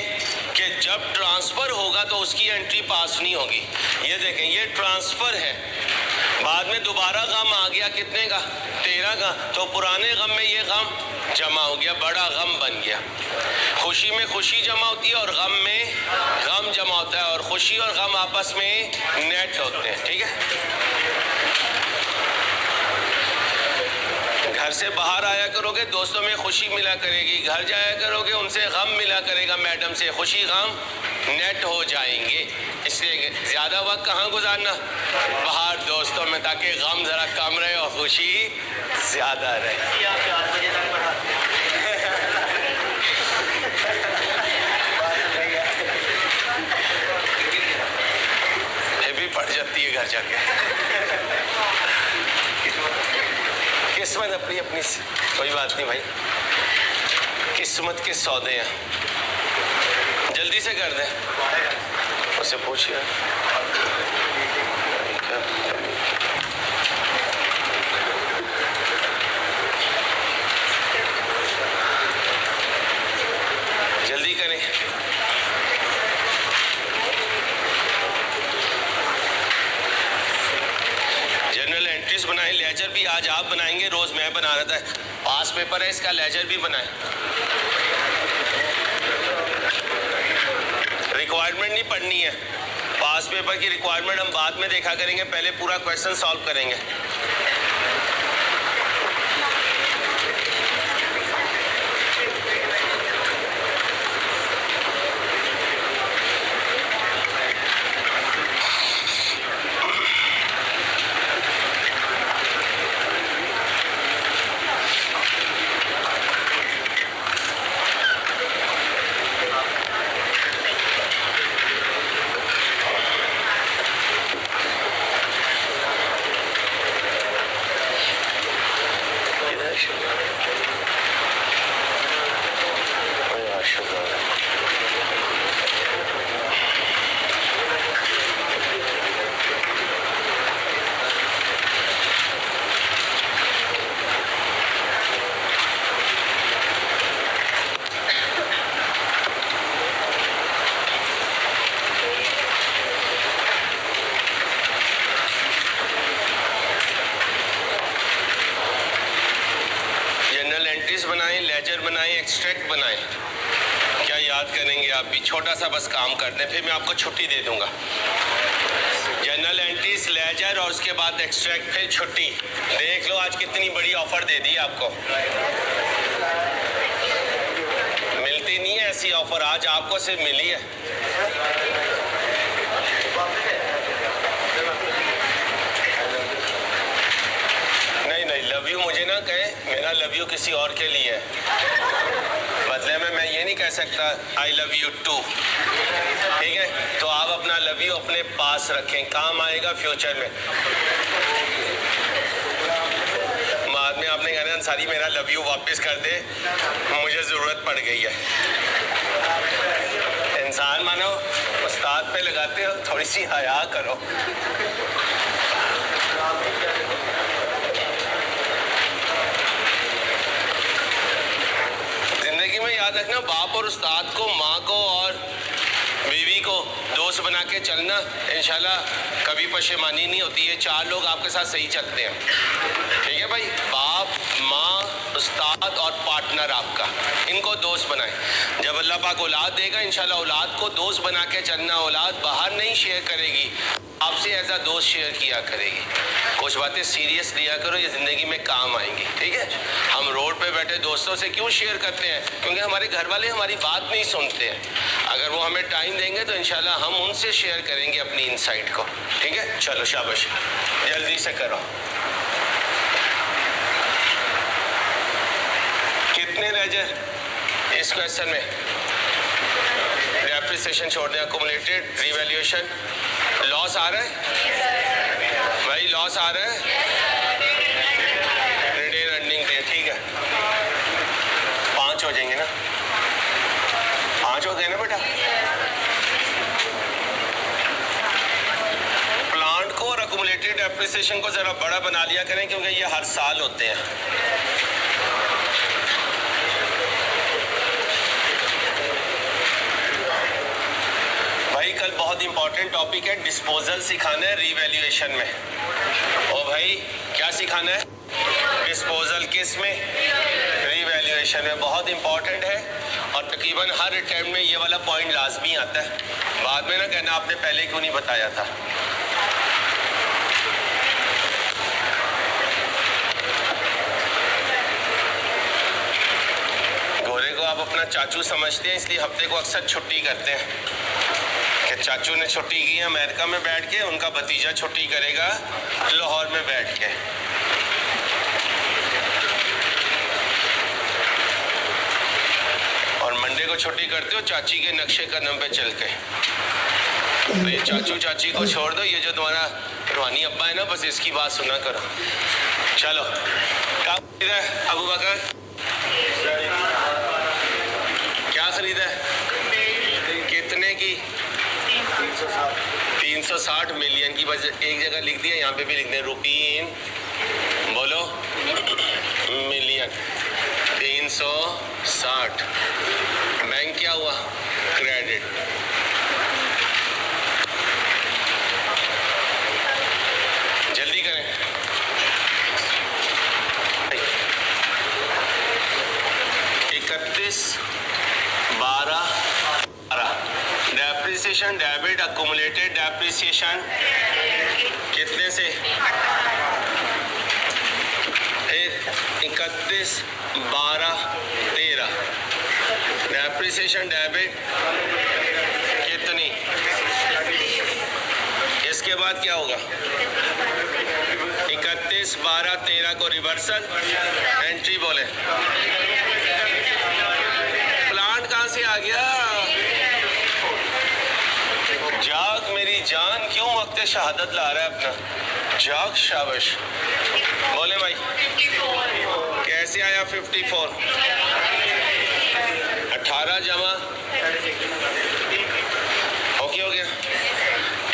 कि जब ट्रांसफ़र होगा तो उसकी एंट्री पास नहीं होगी। ये देखें, ये ट्रांसफ़र है, बाद में दोबारा गम आ गया कितने का? 13 का। तो पुराने गम में ये गम जमा हो गया, बड़ा गम बन गया। खुशी में खुशी जमा होती है और गम में गम जमा होता है, और खुशी और गम आपस में नेट होते हैं। ठीक है, घर से बाहर आया करोगे, दोस्तों में खुशी मिला करेगी। घर जाया करोगे, उनसे गम मिला करेगा, मैडम से। खुशी गम नेट हो जाएंगे। इसलिए ज़्यादा वक्त कहाँ गुजारना? बाहर दोस्तों में, ताकि गम ज़रा कम रहे और खुशी ज़्यादा रहे। फिर भी पड़ जाती है घर जाके। किस्मत अपनी अपनी, कोई बात नहीं भाई, किस्मत के सौदे हैं। जल्दी से कर दें, उससे पूछिए। जल्दी करें। जनरल एंट्रीज बनाएं, लेजर भी आज आप बनाएंगे, रोज मैं बना रहा था। पास पेपर है, इसका लेजर भी बनाएं। रिक्वायरमेंट नहीं पढ़नी है, पास पेपर की रिक्वायरमेंट हम बाद में देखा करेंगे, पहले पूरा क्वेश्चन सॉल्व करेंगे। बनाएं, लेजर बनाएं, एक्सट्रैक्ट बनाएं। क्या याद करेंगे आप भी? छोटा सा बस काम कर दें, फिर मैं आपको छुट्टी दे दूंगा। जनरल एंट्रीज, लेजर और उसके बाद एक्सट्रैक्ट, फिर छुट्टी। देख लो आज कितनी बड़ी ऑफर दे दी आपको। मिलती नहीं है ऐसी ऑफर, आज आपको सिर्फ मिली है। लव यू मुझे ना कहे, मेरा लव यू किसी और के लिए है। बदले में मैं ये नहीं कह सकता आई लव यू टू। ठीक है, तो आप अपना लव यू अपने पास रखें, काम आएगा फ्यूचर में। बाद में आपने कहना अंसारी मेरा लव यू वापस कर दे, मुझे ज़रूरत पड़ गई है। इंसान मानो उस्ताद पे लगाते हो, थोड़ी सी हया करो। याद रखना, बाप और उस्ताद को, माँ को और बीवी को दोस्त बना के चलना, इंशाल्लाह कभी पशेमानी नहीं होती है। 4 लोग आपके साथ सही चलते हैं, ठीक है भाई। बाप, माँ, उस्ताद और पार्टनर आपका, इनको दोस्त बनाएं। जब अल्लाह पाक औलाद देगा, इंशाल्लाह औलाद को दोस्त बना के चलना। औलाद बाहर नहीं शेयर करेगी, आपसे एज अ दोस्त शेयर किया करेगी। कुछ बातें सीरियस लिया करो, ये ज़िंदगी में काम आएंगी, ठीक है। हम रोड पे बैठे दोस्तों से क्यों शेयर करते हैं? क्योंकि हमारे घर वाले हमारी बात नहीं सुनते हैं। अगर वो हमें टाइम देंगे तो इंशाल्लाह हम उनसे शेयर करेंगे अपनी इनसाइट को, ठीक है। चलो शाबाश, जल्दी से करो। कितने रह जाए इस क्वेश्चन में? डेप्रिसिएशन छोड़ दें, अक्यूमुलेटेड रिवैल्यूएशन। लॉस आ रहा है भाई, लॉस आ रहा है। रिटेन अर्निंग पे ठीक है, 5 हो जाएंगे ना, 5 हो गए ना बेटा। प्लांट को और अक्यूमुलेटेड डेप्रिसिएशन को जरा बड़ा बना लिया करें, क्योंकि ये हर साल होते हैं। भाई कल बहुत इंपॉर्टेंट टॉपिक है, डिस्पोजल सिखाना है रिवैल्यूएशन में। ओ भाई क्या सिखाना है? डिस्पोजल किस में? रिवैल्यूएशन में। बहुत इंपॉर्टेंट है और तकरीबन हर अटेम्प्ट में ये वाला पॉइंट लाजमी आता है। बाद में ना कहना आपने पहले क्यों नहीं बताया था। गोरे को आप अपना चाचू समझते हैं, इसलिए हफ्ते को अक्सर छुट्टी करते हैं कि चाचू ने छुट्टी की है अमेरिका में बैठ के, उनका भतीजा छुट्टी करेगा लाहौर में बैठ के। और मंडे को छुट्टी करते हो चाची के नक्शे कदम पे चल के। तो ये चाचू चाची को छोड़ दो, ये जो तुम्हारा रूहानी अब्बा है ना, बस इसकी बात सुना करो। चलो, क्या खरीदा है अबू बकर? क्या खरीदा है? कितने की? 360 मिलियन की। बस एक जगह लिख दिया, यहाँ पे भी लिख दें रुपीन, बोलो मिलियन। 360। बैंक क्या हुआ? क्रेडिट। जल्दी करें। डेप्रिसिएशन डेबिट, अक्यूमुलेटेड डेप्रिसिएशन कितने से? 31, 12, 13। डेप्रिसिएशन डेबिट कितनी? इसके बाद क्या होगा? 31, 12, 13 को रिवर्सल एंट्री बोले। प्लांट कहाँ से आ गया? जाग मेरी जान, क्यों वक्त शहादत ला रहा है अपना? जाग, शाबाश। बोले भाई कैसे आया 54? 18 जमा ओके हो गया।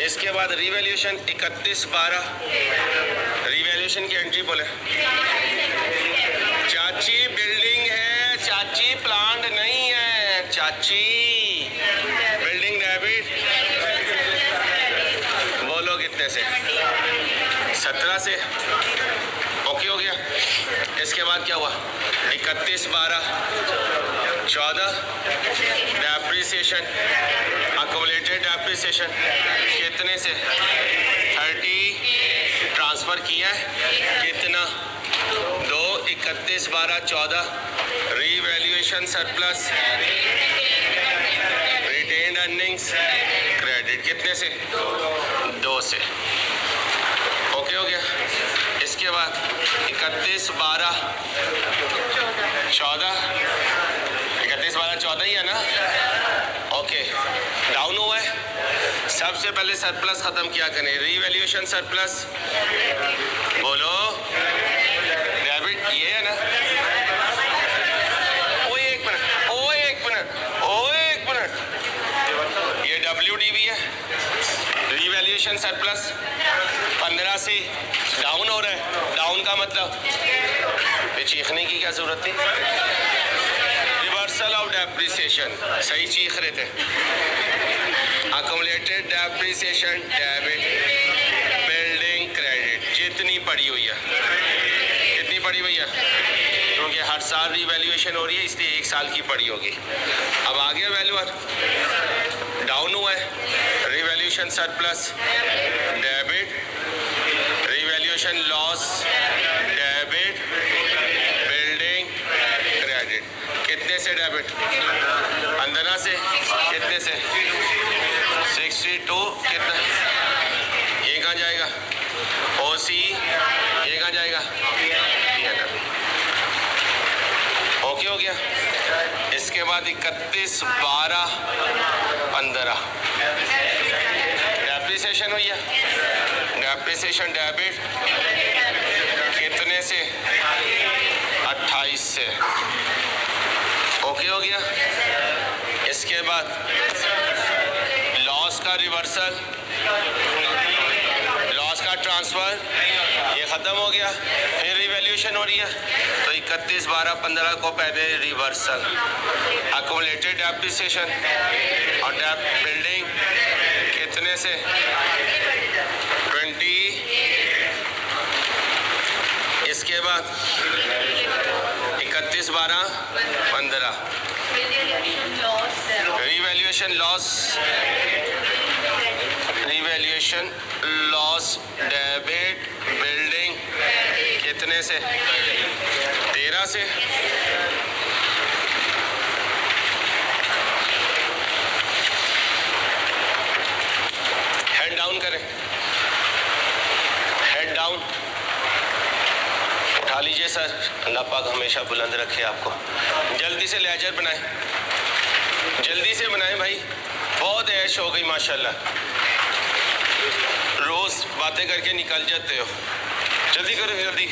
इसके बाद रिवैल्यूएशन 31, 12। रिवैल्यूएशन की एंट्री बोले। चाची बिल्डिंग है, चाची प्लांट नहीं है। चाची बिल्डिंग डेबिट बोलो कितने से? 17 से ओके हो गया। इसके बाद क्या हुआ? 31, 12, 14। डेप्रिसिएशन, अक्यूमुलेटेड डेप्रिसिएशन कितने से? 30 ट्रांसफर किया है। कितना? 2, 31, 12, 14। Revaluation surplus, retained earnings, credit कितने से? 2 से ओके हो गया। इसके बाद 31, 12, 14। 31, 12, 14 ही है ना? ओके, डाउन हुआ है। सबसे पहले सरप्लस खत्म किया करें। रिवैल्यूएशन सरप्लस बोलो डेबिट, ये है ना? ओ एक मिनट, ओ एक मिनट, ओ एक मिनट, ये WDV है। रिवैल्यूएशन सरप्लस 15 से डाउन हो रहा है। डाउन का मतलब ये चीखने की क्या जरूरत थी? रिवर्सल ऑफ डेप्रिसिएशन, सही चीख रहे थे। Accumulated depreciation debit building credit जितनी पड़ी हुई है, कितनी पड़ी हुई है, क्योंकि हर साल रिवैल्यूएशन हो रही है इसलिए एक साल की पड़ी होगी। अब आ गया वैल्यूअर, डाउन हुआ है, revaluation surplus debit, revaluation loss debit building credit. कितने से डेबिट? 15 से। कितने से? 62। कितना? ये कहाँ जाएगा? ओसी ये कहाँ जाएगा? ओके हो गया। इसके बाद 31, 12, 15 डेप्रिसिएशन हुई है, डेप्रिसिएशन डेबिट कितने से? 28 से। ओके हो गया। इसके बाद लॉस का रिवर्सल, लॉस का ट्रांसफर ये ख़त्म हो गया, फिर रिवैल्यूएशन हो रही है तो 31, 12, 15 को पहले रिवर्सल, अक्यूमुलेटेड डेप्रिसिएशन और डेप बिल्डिंग कितने से? 20। इसके बाद 31, 12, 15 revaluation loss, revaluation loss debit building कितने से? 13 से। हेड डाउन करें, हेड डाउन उठा लीजिए सर, अल्लाह पाक हमेशा बुलंद रखे आपको। जल्दी से लेजर बनाएं, जल्दी से बनाएं भाई, बहुत ऐश हो गई माशाल्लाह, रोज़ बातें करके निकल जाते हो, जल्दी करो जल्दी।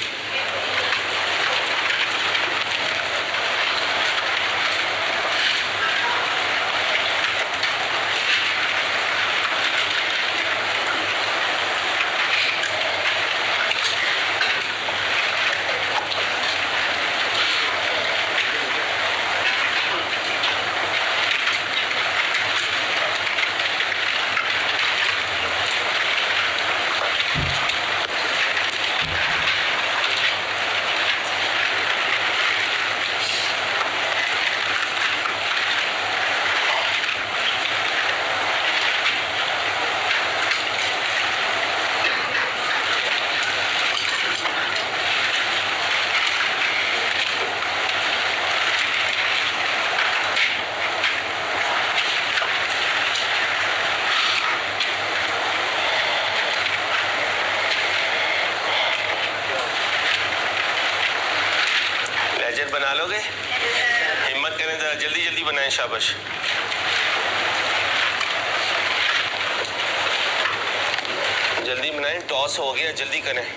बना लोगे? हिम्मत करें जरा, जल्दी जल्दी बनाएं, शाबाश। जल्दी बनाएं, टॉस हो गया, जल्दी करें।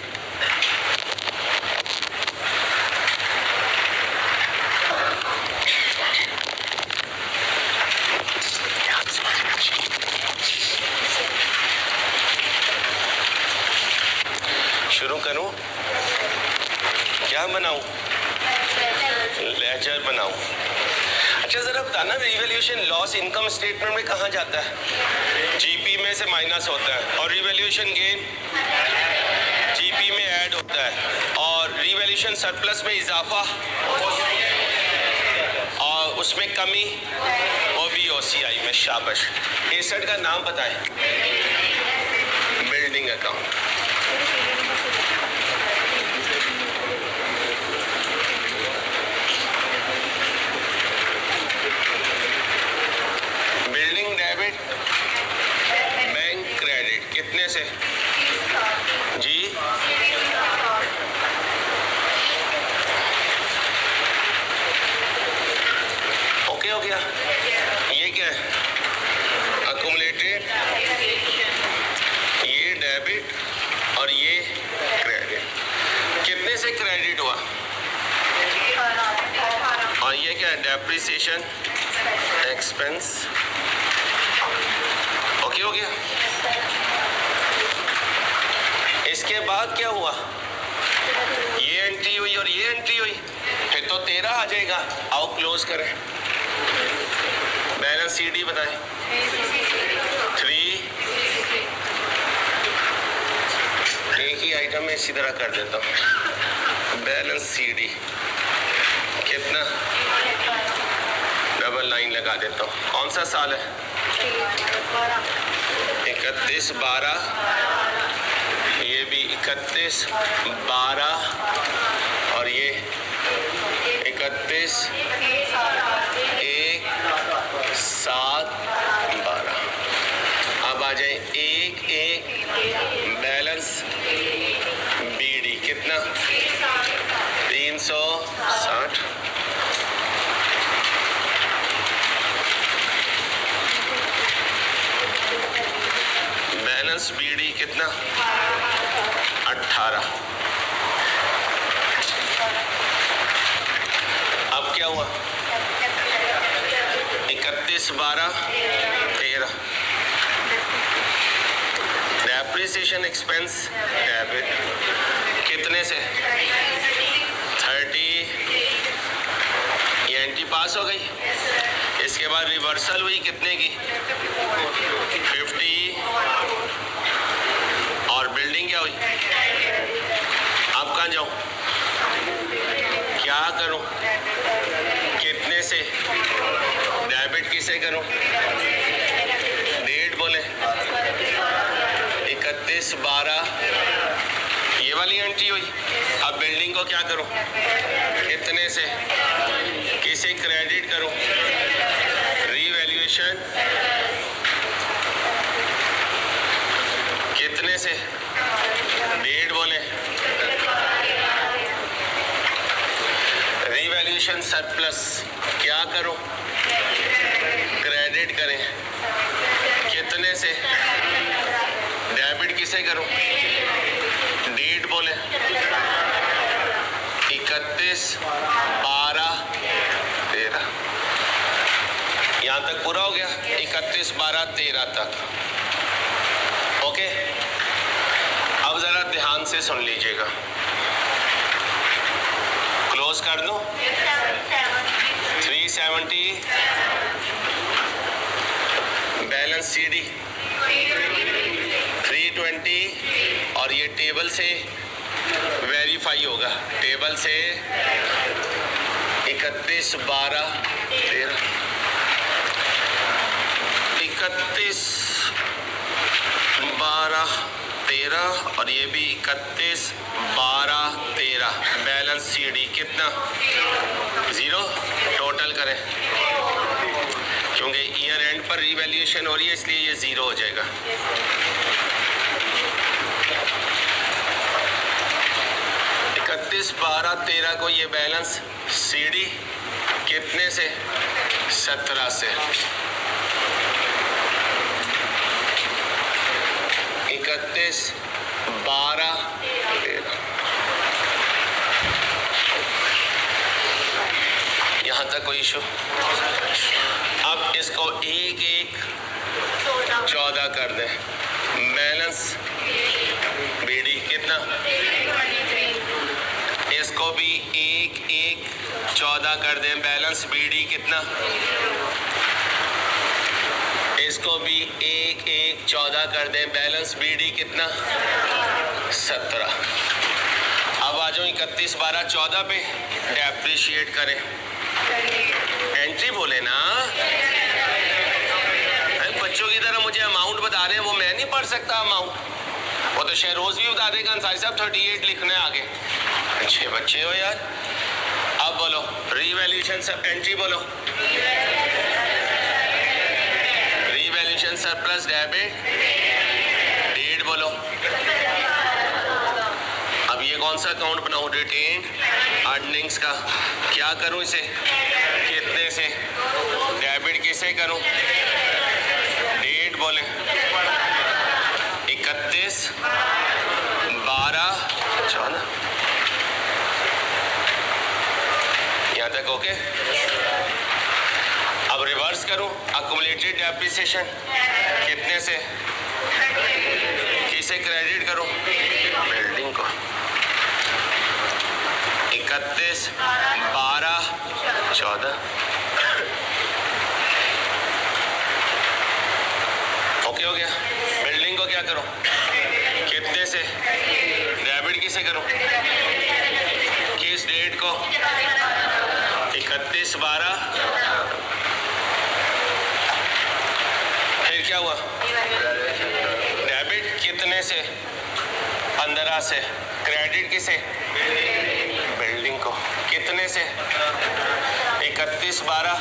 शुरू करूं? क्या बनाऊं? लेजर बनाऊं। अच्छा जरा बताना, रिवैल्यूएशन लॉस इनकम स्टेटमेंट में कहाँ जाता है? जीपी में से माइनस होता है, और रिवैल्यूएशन गेन जीपी में ऐड होता है, और रिवैल्यूएशन सरप्लस में इजाफा और उसमें कमी वो भी ओसीआई में। शाबाश। एसेट का नाम बताएं। Building account. कितने से जी? ओके हो गया। ये क्या है? अक्यूमुलेटेड, ये डेबिट और ये क्रेडिट। कितने से क्रेडिट हुआ? और ये क्या है? Depreciation expense. ओके हो गया। इसके बाद क्या हुआ? ये एंट्री हुई और ये एंट्री हुई, फिर तो 13 आ जाएगा। आओ क्लोज करें। सी डी बताएं। 3, एक ही आइटम में इसी तरह कर देता हूँ। बैलेंस सी डी कितना, डबल लाइन लगा देता हूँ। कौन सा साल है? 31/12, ये भी 31/12 और ये 31/1/7/12। अब आ जाए 1/1 बैलेंस बीडी कितना, 360। बैलेंस बीडी कितना, 18। अब क्या हुआ, 31/12/13। डेप्रिसिएशन एक्सपेंस डेबिट कितने से, 30। ये एंट्री पास हो गई। इसके बाद रिवर्सल हुई कितने की, 50। और बिल्डिंग क्या हुई, अब कहाँ जाऊँ, क्या करूँ, कितने से डेबिट किसे करूँ, डेट बोले 31/12, ये वाली एंट्री हुई। अब बिल्डिंग को क्या करूँ, कितने से, किसे क्रेडिट करूँ, रीवैल्यूएशन कितने से, डेट बोले, रीवैल्यूएशन सरप्लस क्या करूं, क्रेडिट करें, कितने से, डेबिट किसे करूं, डेट बोले 31/12/13। यहां तक पूरा हो गया, 31/12/13 तक। ओके, अब जरा ध्यान से सुन लीजिएगा। क्लोज कर दूं, 370 बैलेंस सीडी 320 और ये टेबल से वेरीफाई होगा, टेबल से 31/12/13 31/12/13 और ये भी 31/12/13। बैलेंस सीडी कितना, 0। टोटल करें क्योंकि ईयर एंड पर रिवैल्यूएशन हो रही है इसलिए ये 0 हो जाएगा। इकतीस 12/13 को ये बैलेंस सीडी कितने से, 17 से। 31/12/13 यहाँ तक कोई इशू। अब इसको 1/1/14 कर दें। बैलेंस बीडी कितना, इसको भी 1/1/14 कर दें। बैलेंस बीडी कितना, इसको भी 1/1/14 कर दें। बैलेंस बीडी कितना, 17। अब आ जाओ 31/12/14 पे, डेप्रिशिएट करें। एंट्री बोले ना, बच्चों की तरह मुझे अमाउंट बता रहे हैं, वो मैं नहीं पढ़ सकता अमाउंट, वो तो शहरोज भी बता देगा अंसारी साहब 38 लिखना है आगे। अच्छे बच्चे हो यार। अब बोलो रीवैल्यूएशन सब, एंट्री बोलो रीवैल्यूएशन सरप्लस डेबिट, डेट बोलो। अब ये कौन सा अकाउंट बनाऊं, रिटेन अर्निंग्स का। क्या करूं इसे, कितने से, डेबिट किसे करूं, डेट बोले 31/12/14। यहाँ तक ओके। अब रिवर्स करूं, अक्यूमुलेटेड डेप्रिसिएशन कितने से, किसे क्रेडिट करूं, बिल्डिंग को 31/12/14। करूं? कितने से? डेबिट किसे करूं? किस डेट को? 31/12। फिर क्या हुआ? डेबिट कितने से? 15 से। क्रेडिट किसे? बिल्डिंग को। कितने से? 31/12।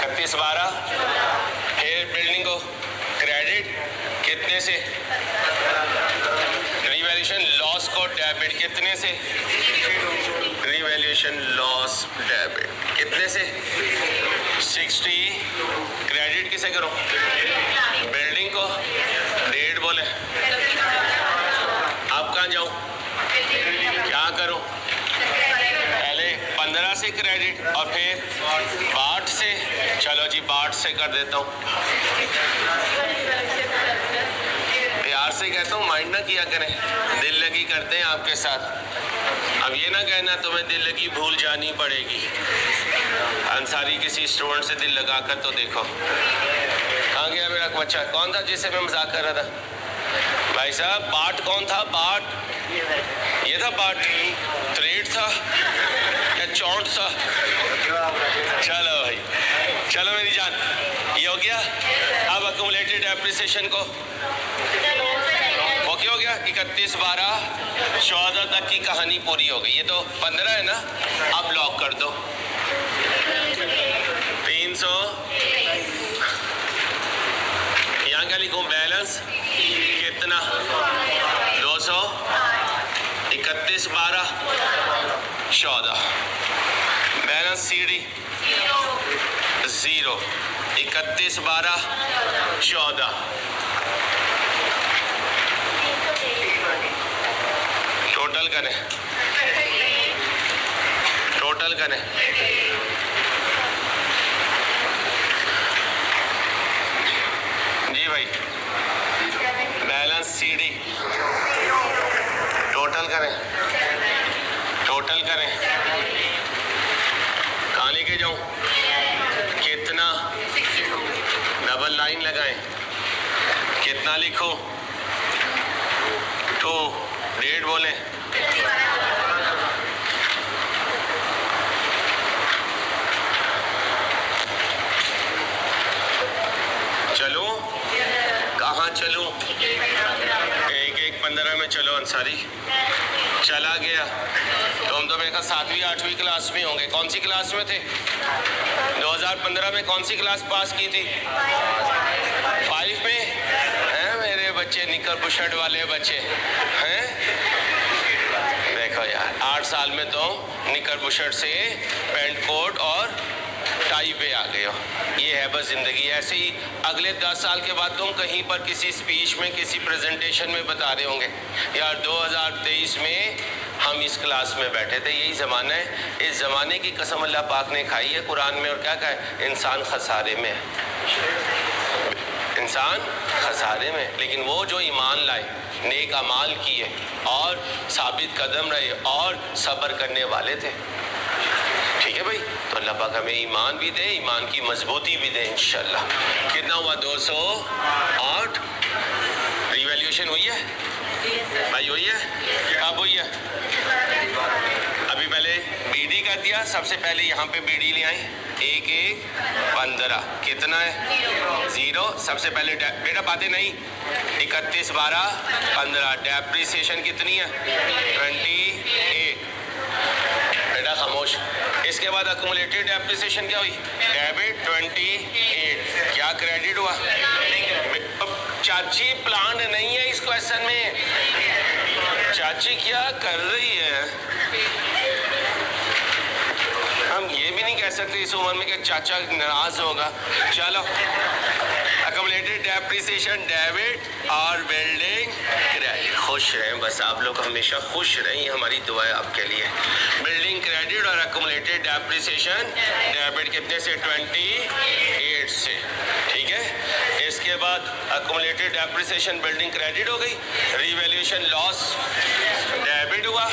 31/12। फिर बिल्डिंग को क्रेडिट कितने से? रिवैल्यूएशन लॉस को डेबिट कितने से? रिवैल्यूएशन लॉस डेबिट कितने से? 60। क्रेडिट किसे करो? बिल्डिंग को। डेट बोले। अब कहाँ जाऊं? क्या करूं? पहले 15 से क्रेडिट और फिर 62 से। चलो जी 62 से कर देता हूं। प्यार से कहता हूं, माइंड ना किया करें, दिल लगी करते हैं आपके साथ। अब ये ना कहना तुम्हें दिल लगी भूल जानी पड़ेगी। अंसारी किसी स्टूडेंट से दिल लगाकर तो देखो। कहाँ गया मेरा बच्चा? कौन था जिससे मैं मजाक कर रहा था? भाई साहब बाट कौन था? बाट ये था बाट? ट्रेड था या चौंट था? चलो भाई, चलो मेरी जान, ये हो गया। अब अक्यूमुलेटेड एप्रिसिएशन को ओके हो गया। 31/12/14 तक की कहानी पूरी हो गई। ये तो 15 है ना, अब लॉक कर दो। 300 यहाँ क्या लिखूं? बैलेंस कितना? 200। 31/12/14। Balance CD 0। 31/12/14। टोटल करें, टोटल करें। जी भाई, बैलेंस सीडी टोटल करें, टोटल करें। कहाँ लेके जाऊं? कितना? डबल लाइन लगाएं। कितना लिखो? 2। डेट बोले। चलो कहाँ चलूं? 1-1-15 में चलो अंसारी। चला गया। तो हम तो मेरे ख्याल 7वीं 8वीं क्लास में होंगे। कौन सी क्लास में थे? 2015 में कौन सी क्लास पास की थी? 5 में हैं मेरे बच्चे, निकर बुशर्ट वाले बच्चे हैं। देखो यार, 8 साल में तो निकर बुशर्ट से पैंट कोट और टाई पे आ गए हो। ये है बस ज़िंदगी। ऐसे ही अगले 10 साल के बाद तुम कहीं पर किसी स्पीच में, किसी प्रेजेंटेशन में बता रहे होंगे यार 2023 में हम इस क्लास में बैठे थे। यही ज़माना है। इस ज़माने की कसम अल्लाह पाक ने खाई है कुरान में। और क्या कहा है? इंसान खसारे में है, इंसान खसारे में। लेकिन वो जो ईमान लाए, नेक अमाल किए और साबित कदम रहे और सब्र करने वाले थे। ठीक है भाई, तो अल्लाह पाक हमें ईमान भी दे, ईमान की मजबूती भी दे इंशाल्लाह। कितना हुआ? 208। रिवैल्यूएशन हुई है भाई? हुई है? कब हुई है? अभी पहले बीडी कर दिया। सबसे पहले यहाँ पे बीडी ले आए। 1-1-15 कितना है? 0। सबसे पहले बेटा बातें नहीं। 31/12/15। डेप्रिसिएशन कितनी है? 28। बेटा खामोश। इसके बाद अक्यूमुलेटेड डेप्रिसिएशन क्या हुई? डेबिट 28। क्या क्रेडिट हुआ? चाची प्लान नहीं है इस क्वेश्चन में। चाची क्या कर रही है? हम ये भी नहीं कह सकते इस उम्र में कि चाचा नाराज होगा। चलो, अक्यूमुलेटेड डेप्रिसिएशन डेबिट और बिल्डिंग क्रेडिट। खुश रहें बस, आप लोग हमेशा खुश रहें, हमारी दुआ है आपके लिए। बिल्डिंग क्रेडिट और अक्यूमुलेटेड डेप्रिसिएशन डेबिट कितने से? 28 से। ठीक है, इसके बाद अक्यूमुलेटेड डेप्रिसिएशन बिल्डिंग क्रेडिट हो गई। रिवैल्यूएशन लॉस डेबिट हुआ।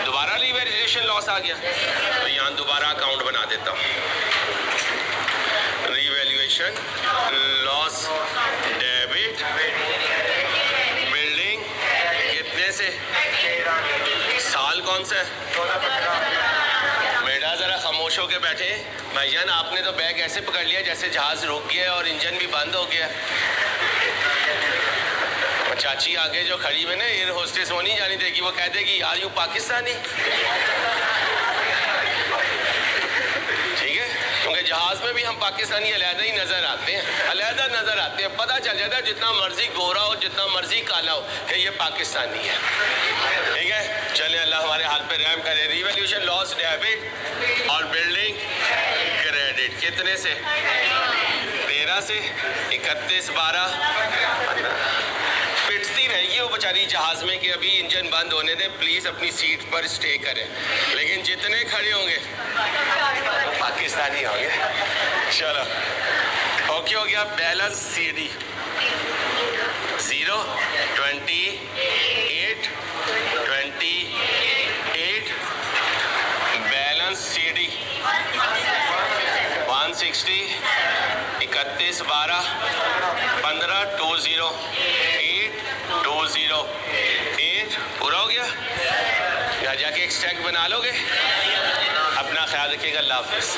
दोबारा रिवैल्यूएशन लॉस आ गया तो यहाँ दोबारा अकाउंट बना देता हूँ। रिवैल्यूएशन लॉस डेबिट भाईजान आपने तो बैग ऐसे पकड़ लिया जैसे जहाज रुक गया है और इंजन भी बंद हो गया। और चाची आगे जो खड़ी है ना, एयर होस्टेस, वो नहीं जानी देगी, वो कह देगी आर यू पाकिस्तानी। ठीक है, क्योंकि जहाज में भी हम पाकिस्तानी अलहदा ही नजर आते हैं, अलहदा नजर आते हैं। पता चल जाता है जितना मर्जी गोरा हो, जितना मर्जी काला हो, कि ये पाकिस्तानी है। ठीक है, चले अल्लाह हमारे हाथ पे रहम करे। रिवॉल्यूशन लॉस्ट डेबिट और बिल्डिंग क्रेडिट कितने से? 13 से 31, 12 पिटती रहेगी वो बेचारी जहाज में कि अभी इंजन बंद होने दें, प्लीज अपनी सीट पर स्टे करें। लेकिन जितने खड़े होंगे तो पाकिस्तानी होंगे। चलो ओके हो गया। बैलेंस CD 0, 28, 28, बैलेंस CD 160, 31, 12, 15, 20, 8, 20, 8 पूरा हो गया। यहाँ जाके एक स्टैक बना लोगे। अपना ख्याल रखिएगा। अल्लाह हाफिज़।